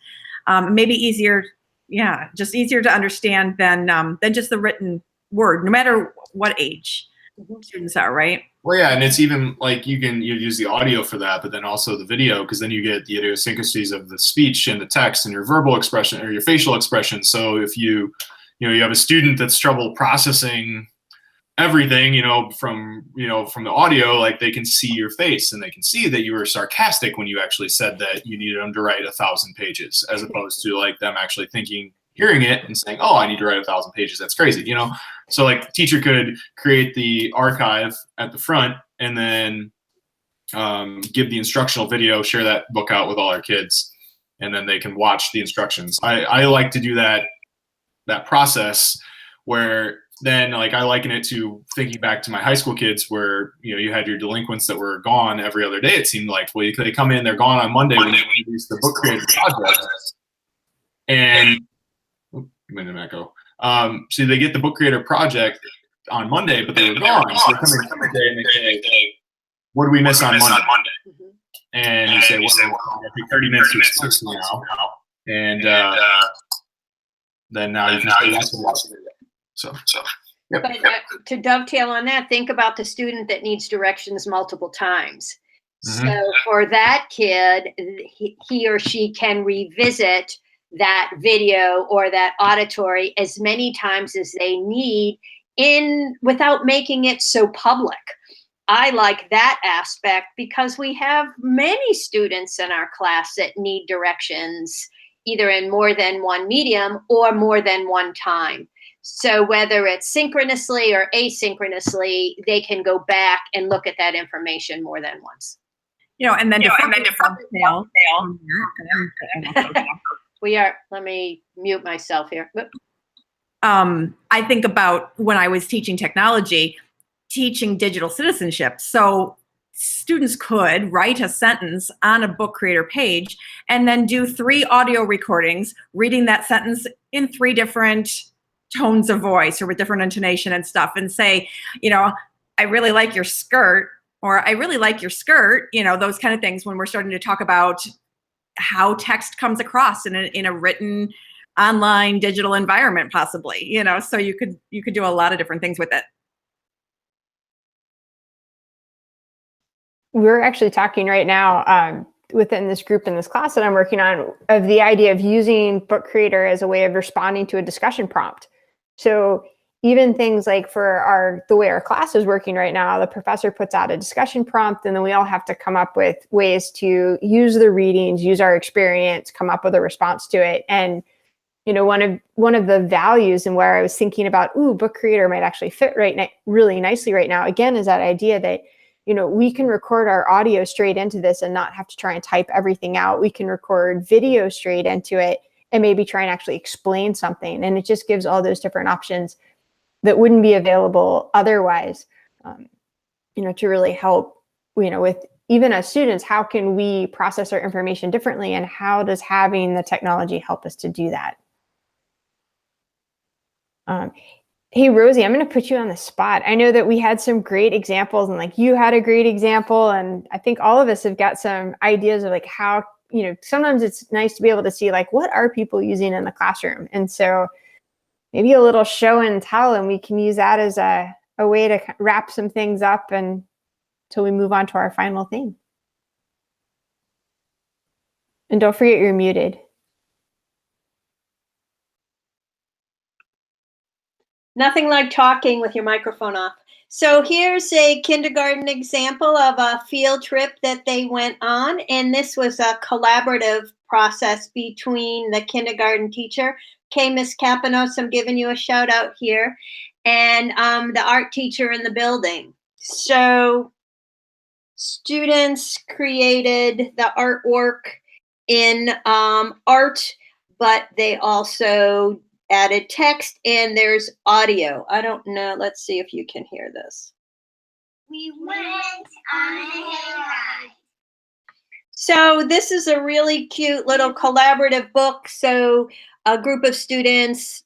[SPEAKER 2] Maybe easier to understand than just the written word, no matter what age students are, right?
[SPEAKER 3] Well, yeah, and it's even like you use the audio for that, but then also the video, because then you get the idiosyncrasies of the speech and the text and your verbal expression or your facial expression. So if you have a student that's trouble processing everything, from the audio, like they can see your face and they can see that you were sarcastic when you actually said that you needed them to write 1,000 pages, as opposed to like them actually hearing it and saying, oh, I need to write 1,000 pages. That's crazy, So like the teacher could create the archive at the front and then give the instructional video, share that book out with all our kids, and then they can watch the instructions. I like to do that process where then like I liken it to thinking back to my high school kids where, you had your delinquents that were gone every other day, it seemed like. Well, they come in, they're gone on Monday when you introduce the Book Creator project. And so they get the Book Creator project on Monday, but they were gone. So they come in Tuesday and they say, what did we miss on Monday?
[SPEAKER 4] Mhm.
[SPEAKER 3] And you say, well, I take 30 minutes to explain to you now. And then now you can say that's what else. So. Yep.
[SPEAKER 4] But to dovetail on that, think about the student that needs directions multiple times.
[SPEAKER 3] Mhm.
[SPEAKER 4] So for that kid, he or she can revisit that video or that auditory as many times as they need without making it so public. I like that aspect because we have many students in our class that need directions either in more than one medium or more than one time. So whether it's synchronously or asynchronously, they can go back and look at that information more than once.
[SPEAKER 2] And then
[SPEAKER 4] let me mute myself here.
[SPEAKER 2] I think about when I was teaching technology, teaching digital citizenship. So students could write a sentence on a book creator page and then do 3 audio recordings, reading that sentence in 3 different tones of voice or with different intonation and stuff, and say, I really like your skirt, or I really like your skirt, those kind of things when we're starting to talk about how text comes across in a written online digital environment, possibly, so you could do a lot of different things with it.
[SPEAKER 1] We're actually talking right now within this group in this class that I'm working on of the idea of using Book Creator as a way of responding to a discussion prompt. So even things like for the way our class is working right now, the professor puts out a discussion prompt, and then we all have to come up with ways to use the readings, use our experience, come up with a response to it. And one of the values and where I was thinking about, Book Creator might actually fit really nicely right now, again, is that idea that we can record our audio straight into this and not have to try and type everything out. We can record video straight into it and maybe try and actually explain something. And it just gives all those different options that wouldn't be available otherwise, to really help, with even as students, how can we process our information differently, and how does having the technology help us to do that? Hey, Rosie, I'm going to put you on the spot. I know that we had some great examples, and you had a great example, and I think all of us have got some ideas of how, sometimes it's nice to be able to see what are people using in the classroom. And so maybe a little show and tell, and we can use that as a way to wrap some things up until we move on to our final thing. And don't forget you're muted.
[SPEAKER 4] Nothing like talking with your microphone off. So here's a kindergarten example of a field trip that they went on. And this was a collaborative process between the kindergarten teacher, Miss Kapanos, I'm giving you a shout out here, and the art teacher in the building. So students created the artwork in art, but they also added text, and there's audio. I don't know. Let's see if you can hear this. We went on a ride. So this is a really cute little collaborative book. So a group of students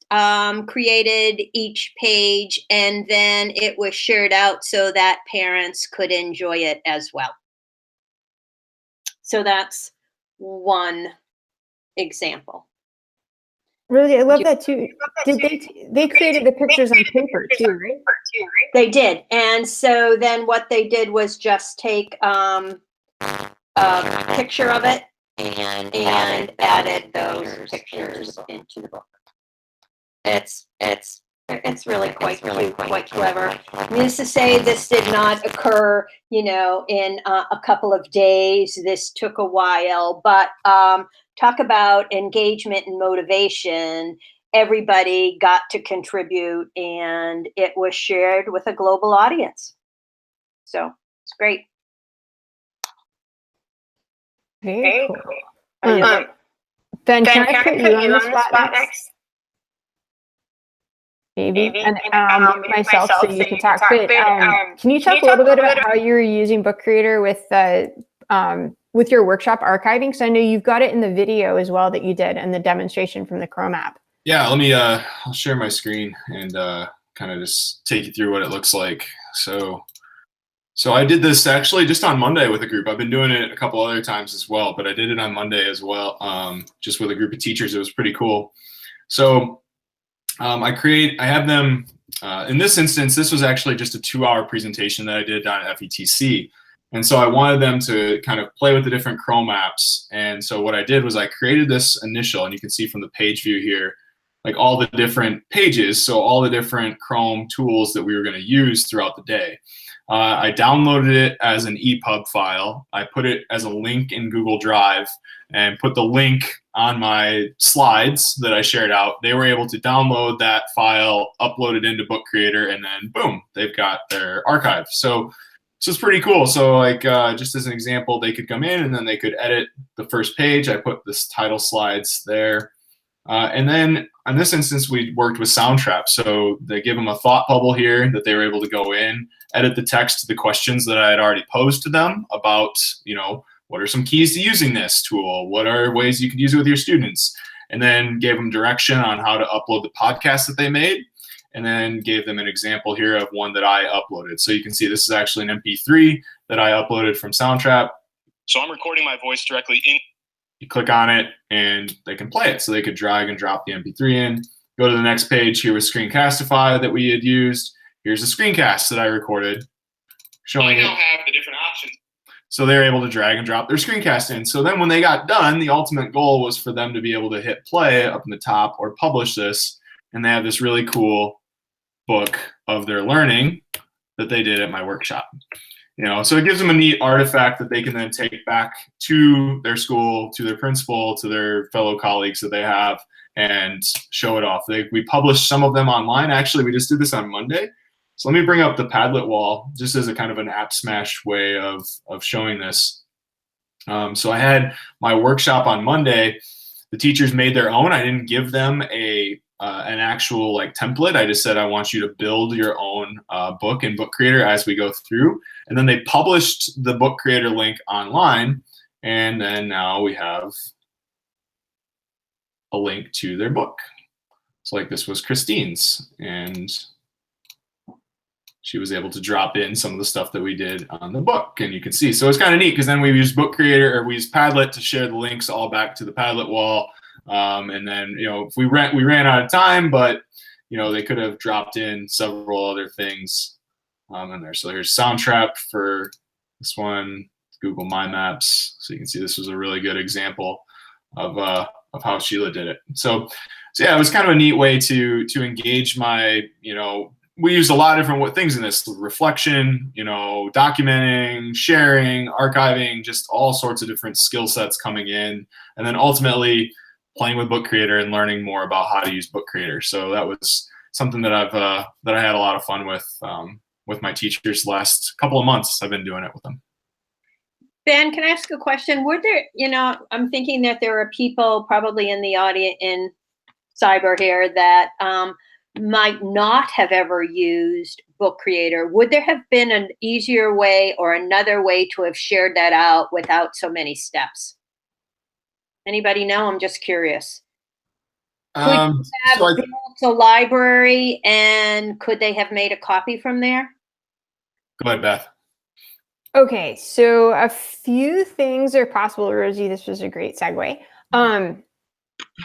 [SPEAKER 4] created each page, and then it was shared out so that parents could enjoy it as well. So that's one example.
[SPEAKER 1] Really, I love that too. They created the pictures on paper too, right?
[SPEAKER 4] They did. And so then what they did was just take a picture of it and added those pictures into the book. It's really quite cute, quite clever. Needless to say, this did not occur, in a couple of days. This took a while, but talk about engagement and motivation. Everybody got to contribute, and it was shared with a global audience. So it's great.
[SPEAKER 1] Very cool. Ben, can I put you on the spot next? Maybe. And myself, so you can talk. But can you talk a little bit about how you're using Book Creator with your workshop archiving? Because I know you've got it in the video as well that you did, and the demonstration from the Chrome app.
[SPEAKER 3] Yeah, let me I'll share my screen and kind of just take you through what it looks like. So So I did this actually just on Monday with a group. I've been doing it a couple other times as well, but I did it on Monday as well, just with a group of teachers. It was pretty cool. So I have them, in this instance, this was actually just a 2-hour presentation that I did down at FETC. And so I wanted them to kind of play with the different Chrome apps. And so what I did was I created this initial, and you can see from the page view here, like all the different pages, so all the different Chrome tools that we were going to use throughout the day. I downloaded it as an EPUB file. I put it as a link in Google Drive and put the link on my slides that I shared out. They were able to download that file, upload it into Book Creator, and then boom, they've got their archive. So it's pretty cool. So like just as an example, they could come in and then they could edit the first page. I put this title slides there. And then in this instance, we worked with Soundtrap. So they give them a thought bubble here that they were able to go in, edit the text to the questions that I had already posed to them about, what are some keys to using this tool? What are ways you could use it with your students? And then gave them direction on how to upload the podcast that they made. And then gave them an example here of one that I uploaded. So you can see this is actually an MP3 that I uploaded from Soundtrap. So I'm recording my voice directly in. You click on it and they can play it. So they could drag and drop the MP3 in. Go to the next page. Here was Screencastify that we had used. Here's the screencast that I recorded showing it. I now have the different options. So they're able to drag and drop their screencast in. So then when they got done, the ultimate goal was for them to be able to hit play up in the top or publish this. And they have this really cool book of their learning that they did at my workshop. So it gives them a neat artifact that they can then take back to their school, to their principal, to their fellow colleagues that they have, and show it off. We published some of them online. Actually, we just did this on Monday. So let me bring up the Padlet wall just as a kind of an app smash way of showing this. So I had my workshop on Monday. The teachers made their own. I didn't give them an actual template. I just said, I want you to build your own book in Book Creator as we go through. And then they published the Book Creator link online. And then now we have a link to their book. So like this was Christine's, and she was able to drop in some of the stuff that we did on the book, and you can see. So it's kind of neat because then we used Book Creator, or we used Padlet to share the links all back to the Padlet wall. And then, if we ran out of time, but they could have dropped in several other things in there. So here's Soundtrap for this one, Google My Maps. So you can see this was a really good example of how Sheila did it. So yeah, it was kind of a neat way to engage my, we used a lot of different things in this: reflection, documenting, sharing, archiving, just all sorts of different skill sets coming in, and then ultimately playing with Book Creator and learning more about how to use Book Creator. So that was something that I had a lot of fun with my teachers the last couple of months. I've been doing it with them.
[SPEAKER 4] Ben, can I ask a question? Were there, I'm thinking that there are people probably in the audience in cyber here that might not have ever used Book Creator. Would there have been an easier way or another way to have shared that out without so many steps? Anybody know? I'm just curious. Could you have built a library, and could they have made a copy from there?
[SPEAKER 3] Go ahead, Beth.
[SPEAKER 1] Okay, so a few things are possible, Rosie. This was a great segue.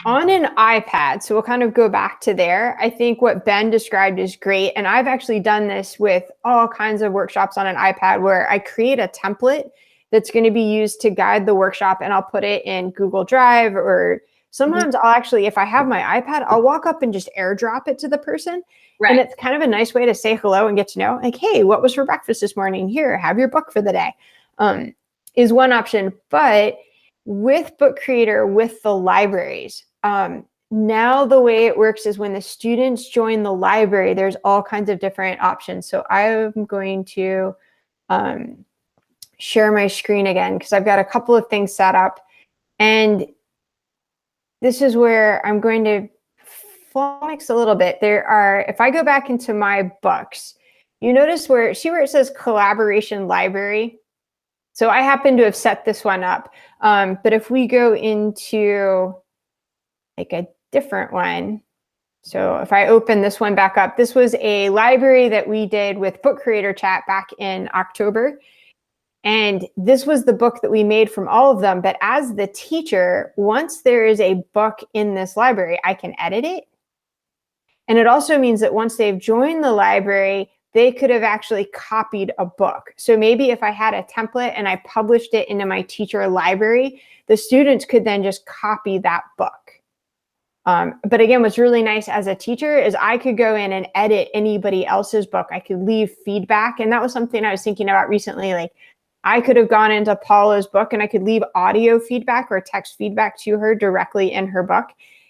[SPEAKER 1] On an iPad, so we'll kind of go back to there. I think what Ben described is great, and I've actually done this with all kinds of workshops on an iPad where I create a template that's going to be used to guide the workshop, and I'll put it in Google Drive, or sometimes I'll actually, if I have my iPad, I'll walk up and just airdrop it to the person. Right. And it's kind of a nice way to say hello and get to know, like, hey, what was for breakfast this morning? Here, have your book for the day, is one option. But with Book Creator, with the libraries, now the way it works is when the students join the library, there's all kinds of different options. So I'm going to share my screen again because I've got a couple of things set up. And this is where I'm going to flummox a little bit. There are, if I go back into my books, you notice where it says collaboration library. So I happen to have set this one up. But if we go into like a different one, So if I open this one back up, this was a library that we did with Book Creator Chat back in October. And this was the book that we made from all of them. But as the teacher, once there is a book in this library, I can edit it. And it also means that once they've joined the library, they could have actually copied a book. So maybe if I had a template and I published it into my teacher library, the students could then just copy that book. But again, what's really nice as a teacher is I could go in and edit anybody else's book. I could leave feedback. And that was something I was thinking about recently. Like, I could have gone into Paula's book and I could leave audio feedback or text feedback to her directly in her book.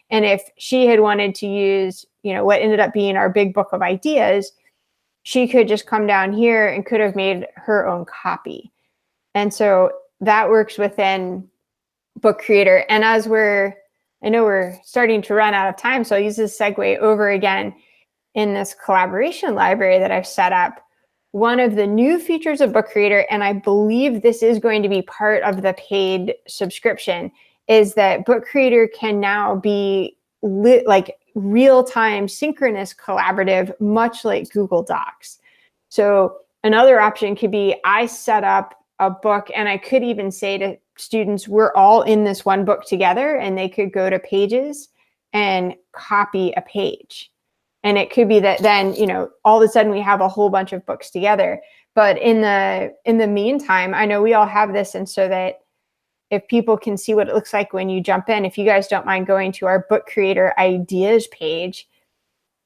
[SPEAKER 1] And if she had wanted to use, what ended up being our big book of ideas, she could just come down here and could have made her own copy. And so that works within Book Creator. And as I know we're starting to run out of time, so I'll use this segue over again. In this collaboration library that I've set up, one of the new features of Book Creator, and I believe this is going to be part of the paid subscription, is that Book Creator can now be like real-time synchronous collaborative, much like Google Docs. So another option could be I set up a book and I could even say to students, we're all in this one book together, and they could go to Pages and copy a page. And it could be that then, all of a sudden we have a whole bunch of books together. But in the meantime, I know we all have this. And so that if people can see what it looks like when you jump in, if you guys don't mind going to our Book Creator Ideas page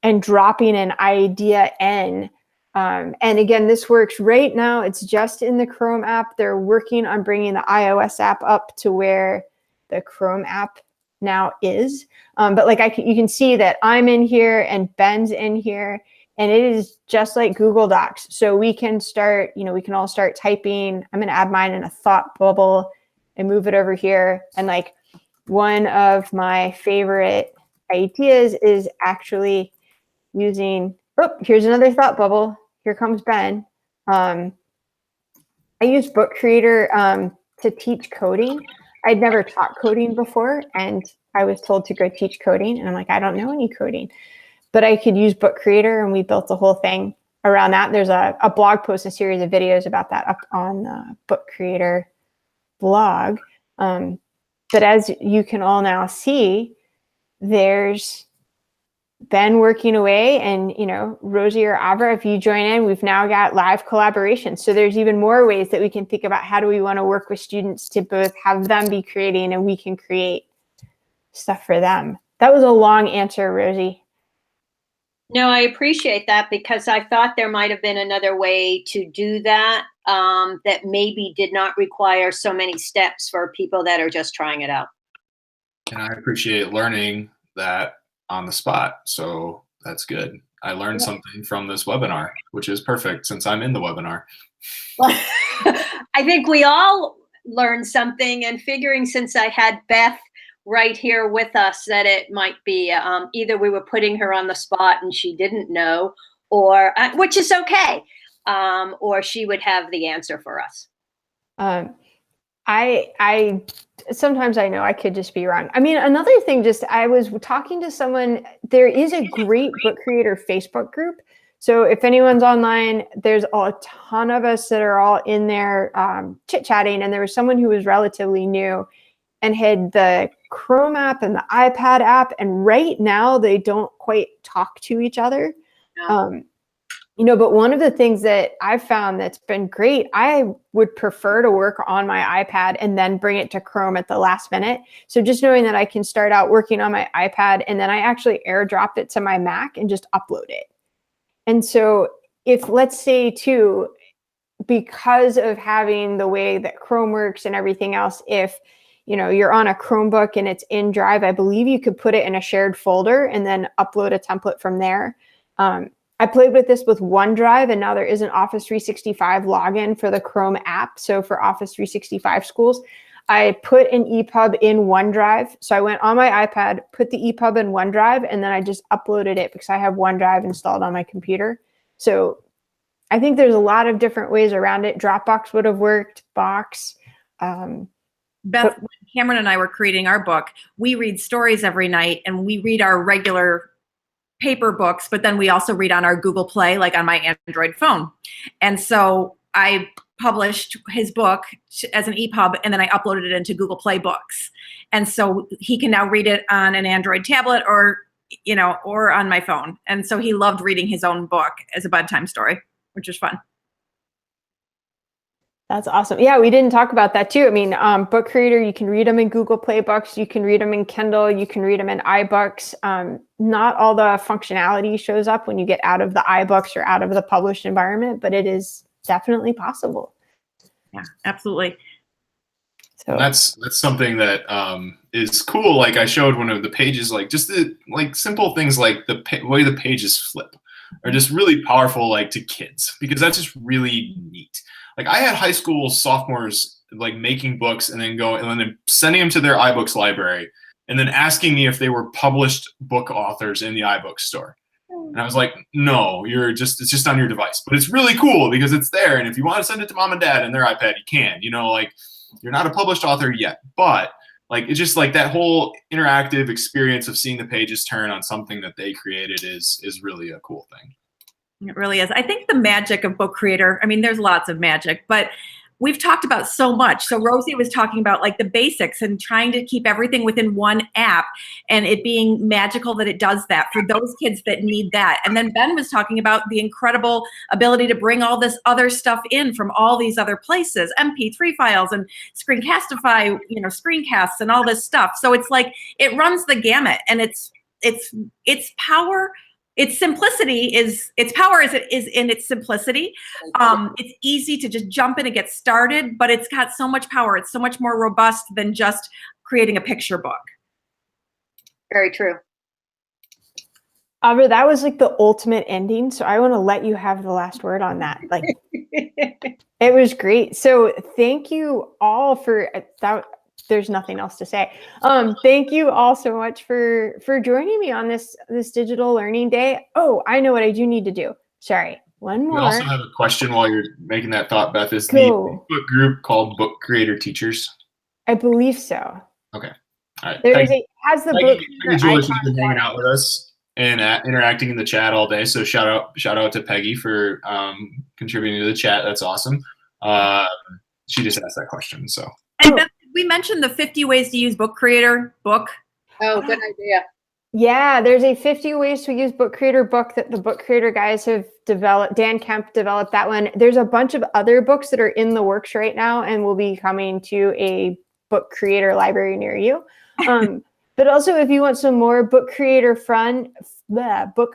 [SPEAKER 1] and dropping an idea in. And again, this works right now. It's just in the Chrome app. They're working on bringing the iOS app up to where the Chrome app now is. But like you can see that I'm in here and Ben's in here, and it is just like Google Docs. So we can start, we can all start typing. I'm going to add mine in a thought bubble and move it over here. And like one of my favorite ideas is actually using, here's another thought bubble. Here comes Ben. I use Book Creator to teach coding. I'd never taught coding before, and I was told to go teach coding. And I'm like, I don't know any coding. But I could use Book Creator, and we built the whole thing around that. There's a blog post, a series of videos about that up on the Book Creator blog. But as you can all now see, there's Ben working away, and Rosie or Avra, if you join in, we've now got live collaboration. So there's even more ways that we can think about how do we want to work with students to both have them be creating and we can create stuff for them. That was a long answer, Rosie.
[SPEAKER 4] No, I appreciate that, because I thought there might have been another way to do that, that maybe did not require so many steps for people that are just trying it out.
[SPEAKER 3] And I appreciate learning that on the spot. So that's good. I learned something from this webinar, which is perfect since I'm in the webinar.
[SPEAKER 4] I think we all learned something, and figuring since I had Beth right here with us that it might be either we were putting her on the spot and she didn't know, or which is okay, or she would have the answer for us.
[SPEAKER 1] I sometimes I know I could just be wrong. I mean, another thing, I was talking to someone, there is a great Book Creator Facebook group. So if anyone's online, there's a ton of us that are all in there chit-chatting. And there was someone who was relatively new and had the Chrome app and the iPad app. And right now they don't quite talk to each other. No. But one of the things that I've found that's been great, I would prefer to work on my iPad and then bring it to Chrome at the last minute. So just knowing that I can start out working on my iPad and then I actually airdrop it to my Mac and just upload it. And so if, let's say too, because of having the way that Chrome works and everything else, if you're on a Chromebook and it's in Drive, I believe you could put it in a shared folder and then upload a template from there. I played with this with OneDrive, and now there is an Office 365 login for the Chrome app. So for Office 365 schools, I put an EPUB in OneDrive. So I went on my iPad, put the EPUB in OneDrive, and then I just uploaded it because I have OneDrive installed on my computer. So I think there's a lot of different ways around it. Dropbox would have worked, Box.
[SPEAKER 2] Beth, when Cameron and I were creating our book, we read stories every night, and we read our regular paper books, but then we also read on our Google Play, like on my Android phone. And so I published his book as an EPUB, and then I uploaded it into Google Play Books. And so he can now read it on an Android tablet or, you know, or on my phone. And so he loved reading his own book as a bedtime story, which was fun.
[SPEAKER 1] That's awesome. Yeah, we didn't talk about that too. I mean, Book Creator, you can read them in Google Play Books, you can read them in Kindle, you can read them in iBooks. Not all the functionality shows up when you get out of the iBooks or out of the published environment, but it is definitely possible.
[SPEAKER 2] Yeah, absolutely.
[SPEAKER 1] So
[SPEAKER 3] that's something that is cool. Like I showed one of the pages, like just the like simple things like the way the pages flip are just really powerful, like to kids, because that's just really neat. Like I had high school sophomores like making books and then sending them to their iBooks library and then asking me if they were published book authors in the iBooks store. And I was like, no, it's just on your device. But it's really cool because it's there. And if you want to send it to mom and dad and their iPad, you can. You know, like you're not a published author yet, but like it's just like that whole interactive experience of seeing the pages turn on something that they created is really a cool thing.
[SPEAKER 2] It really is. I think the magic of Book Creator, I mean, there's lots of magic, but we've talked about so much. So Rosie was talking about like the basics and trying to keep everything within one app and it being magical that it does that for those kids that need that. And then Ben was talking about the incredible ability to bring all this other stuff in from all these other places, MP3 files and Screencastify, you know, screencasts and all this stuff. So it's like, it runs the gamut, and its power, its simplicity is, its power is in its simplicity. It's easy to just jump in and get started, but it's got so much power. It's so much more robust than just creating a picture book.
[SPEAKER 4] Very true.
[SPEAKER 1] Avra, that was like the ultimate ending. So I want to let you have the last word on that. Like, it was great. So thank you all for that. There's nothing else to say. Thank you all so much for joining me on this digital learning day. Oh, I know what I do need to do. Sorry, one more.
[SPEAKER 3] We also have a question while you're making that thought, Beth. Is
[SPEAKER 1] Cool.
[SPEAKER 3] the Facebook group called Book Creator Teachers?
[SPEAKER 1] I believe so.
[SPEAKER 3] Okay. All right.
[SPEAKER 1] Has the
[SPEAKER 3] Peggy,
[SPEAKER 1] book.
[SPEAKER 3] Peggy Jules has been hanging out with us and interacting in the chat all day. So shout out to Peggy for contributing to the chat. That's awesome. She just asked that question. So.
[SPEAKER 2] And Beth, we mentioned the 50 ways to use Book Creator book.
[SPEAKER 4] Oh, good idea.
[SPEAKER 1] Yeah, there's a 50 ways to use Book Creator book that the Book Creator guys have developed. Dan Kemp developed that one. There's a bunch of other books that are in the works right now and will be coming to a Book Creator library near you. But also, if you want some more Book Creator fun, Joe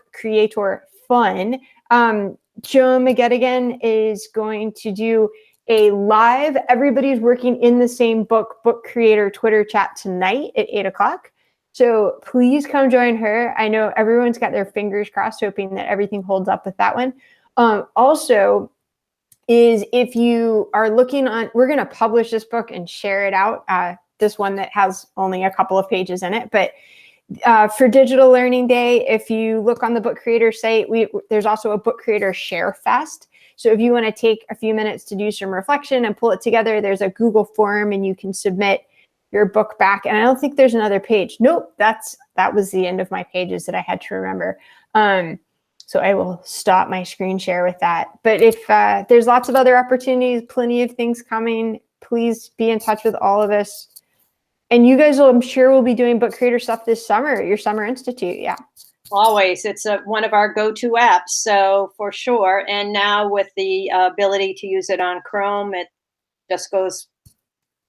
[SPEAKER 1] McGettigan is going to do a live, everybody's working in the same Book Creator Twitter chat tonight at 8 o'clock. So please come join her. I know everyone's got their fingers crossed, hoping that everything holds up with that one. Also, is if you are looking on, we're going to publish this book and share it out. This one that has only a couple of pages in it, but for Digital Learning Day, if you look on the Book Creator site, there's also a Book Creator Share Fest. So if you want to take a few minutes to do some reflection and pull it together, there's a Google form and you can submit your book back. And I don't think there's another page. Nope, that was the end of my pages that I had to remember. So I will stop my screen share with that. But if there's lots of other opportunities, plenty of things coming, please be in touch with all of us. And you guys, I'm sure, will be doing Book Creator stuff this summer at your Summer Institute. Yeah.
[SPEAKER 4] Always. It's one of our go-to apps, so for sure. And now with the ability to use it on Chrome, it just goes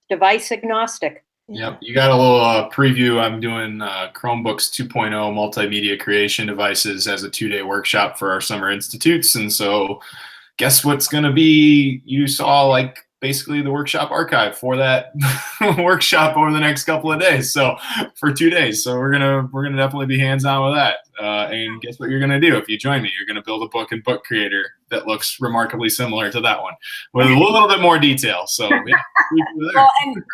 [SPEAKER 4] device agnostic.
[SPEAKER 3] Yep, you got a little preview. I'm doing Chromebooks 2.0 multimedia creation devices as a 2-day workshop for our Summer Institutes. And so guess what's going to be, you saw like basically the workshop archive for that workshop over the next couple of days. So for 2 days. So we're gonna definitely be hands-on with that. And guess what you're gonna do if you join me? You're gonna build a book in Book Creator that looks remarkably similar to that one with a little bit more detail. So yeah.
[SPEAKER 2] Well, and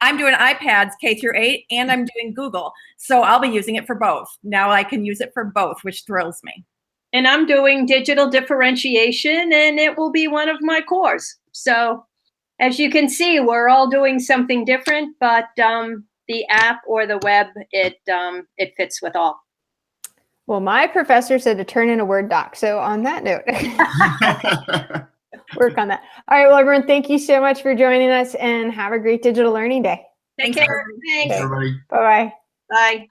[SPEAKER 2] I'm doing iPads K-8, and I'm doing Google. So I'll be using it for both. Now I can use it for both, which thrills me.
[SPEAKER 4] And I'm doing digital differentiation, and it will be one of my cores. So as you can see, we're all doing something different, but the app or the web, it fits with all.
[SPEAKER 1] Well, my professor said to turn in a Word doc. So on that note, work on that. All right, well, everyone, thank you so much for joining us and have a great digital learning day.
[SPEAKER 4] Take
[SPEAKER 2] Thanks,
[SPEAKER 4] care.
[SPEAKER 2] everybody.
[SPEAKER 4] Thanks.
[SPEAKER 3] Everybody.
[SPEAKER 1] Bye-bye.
[SPEAKER 4] Bye.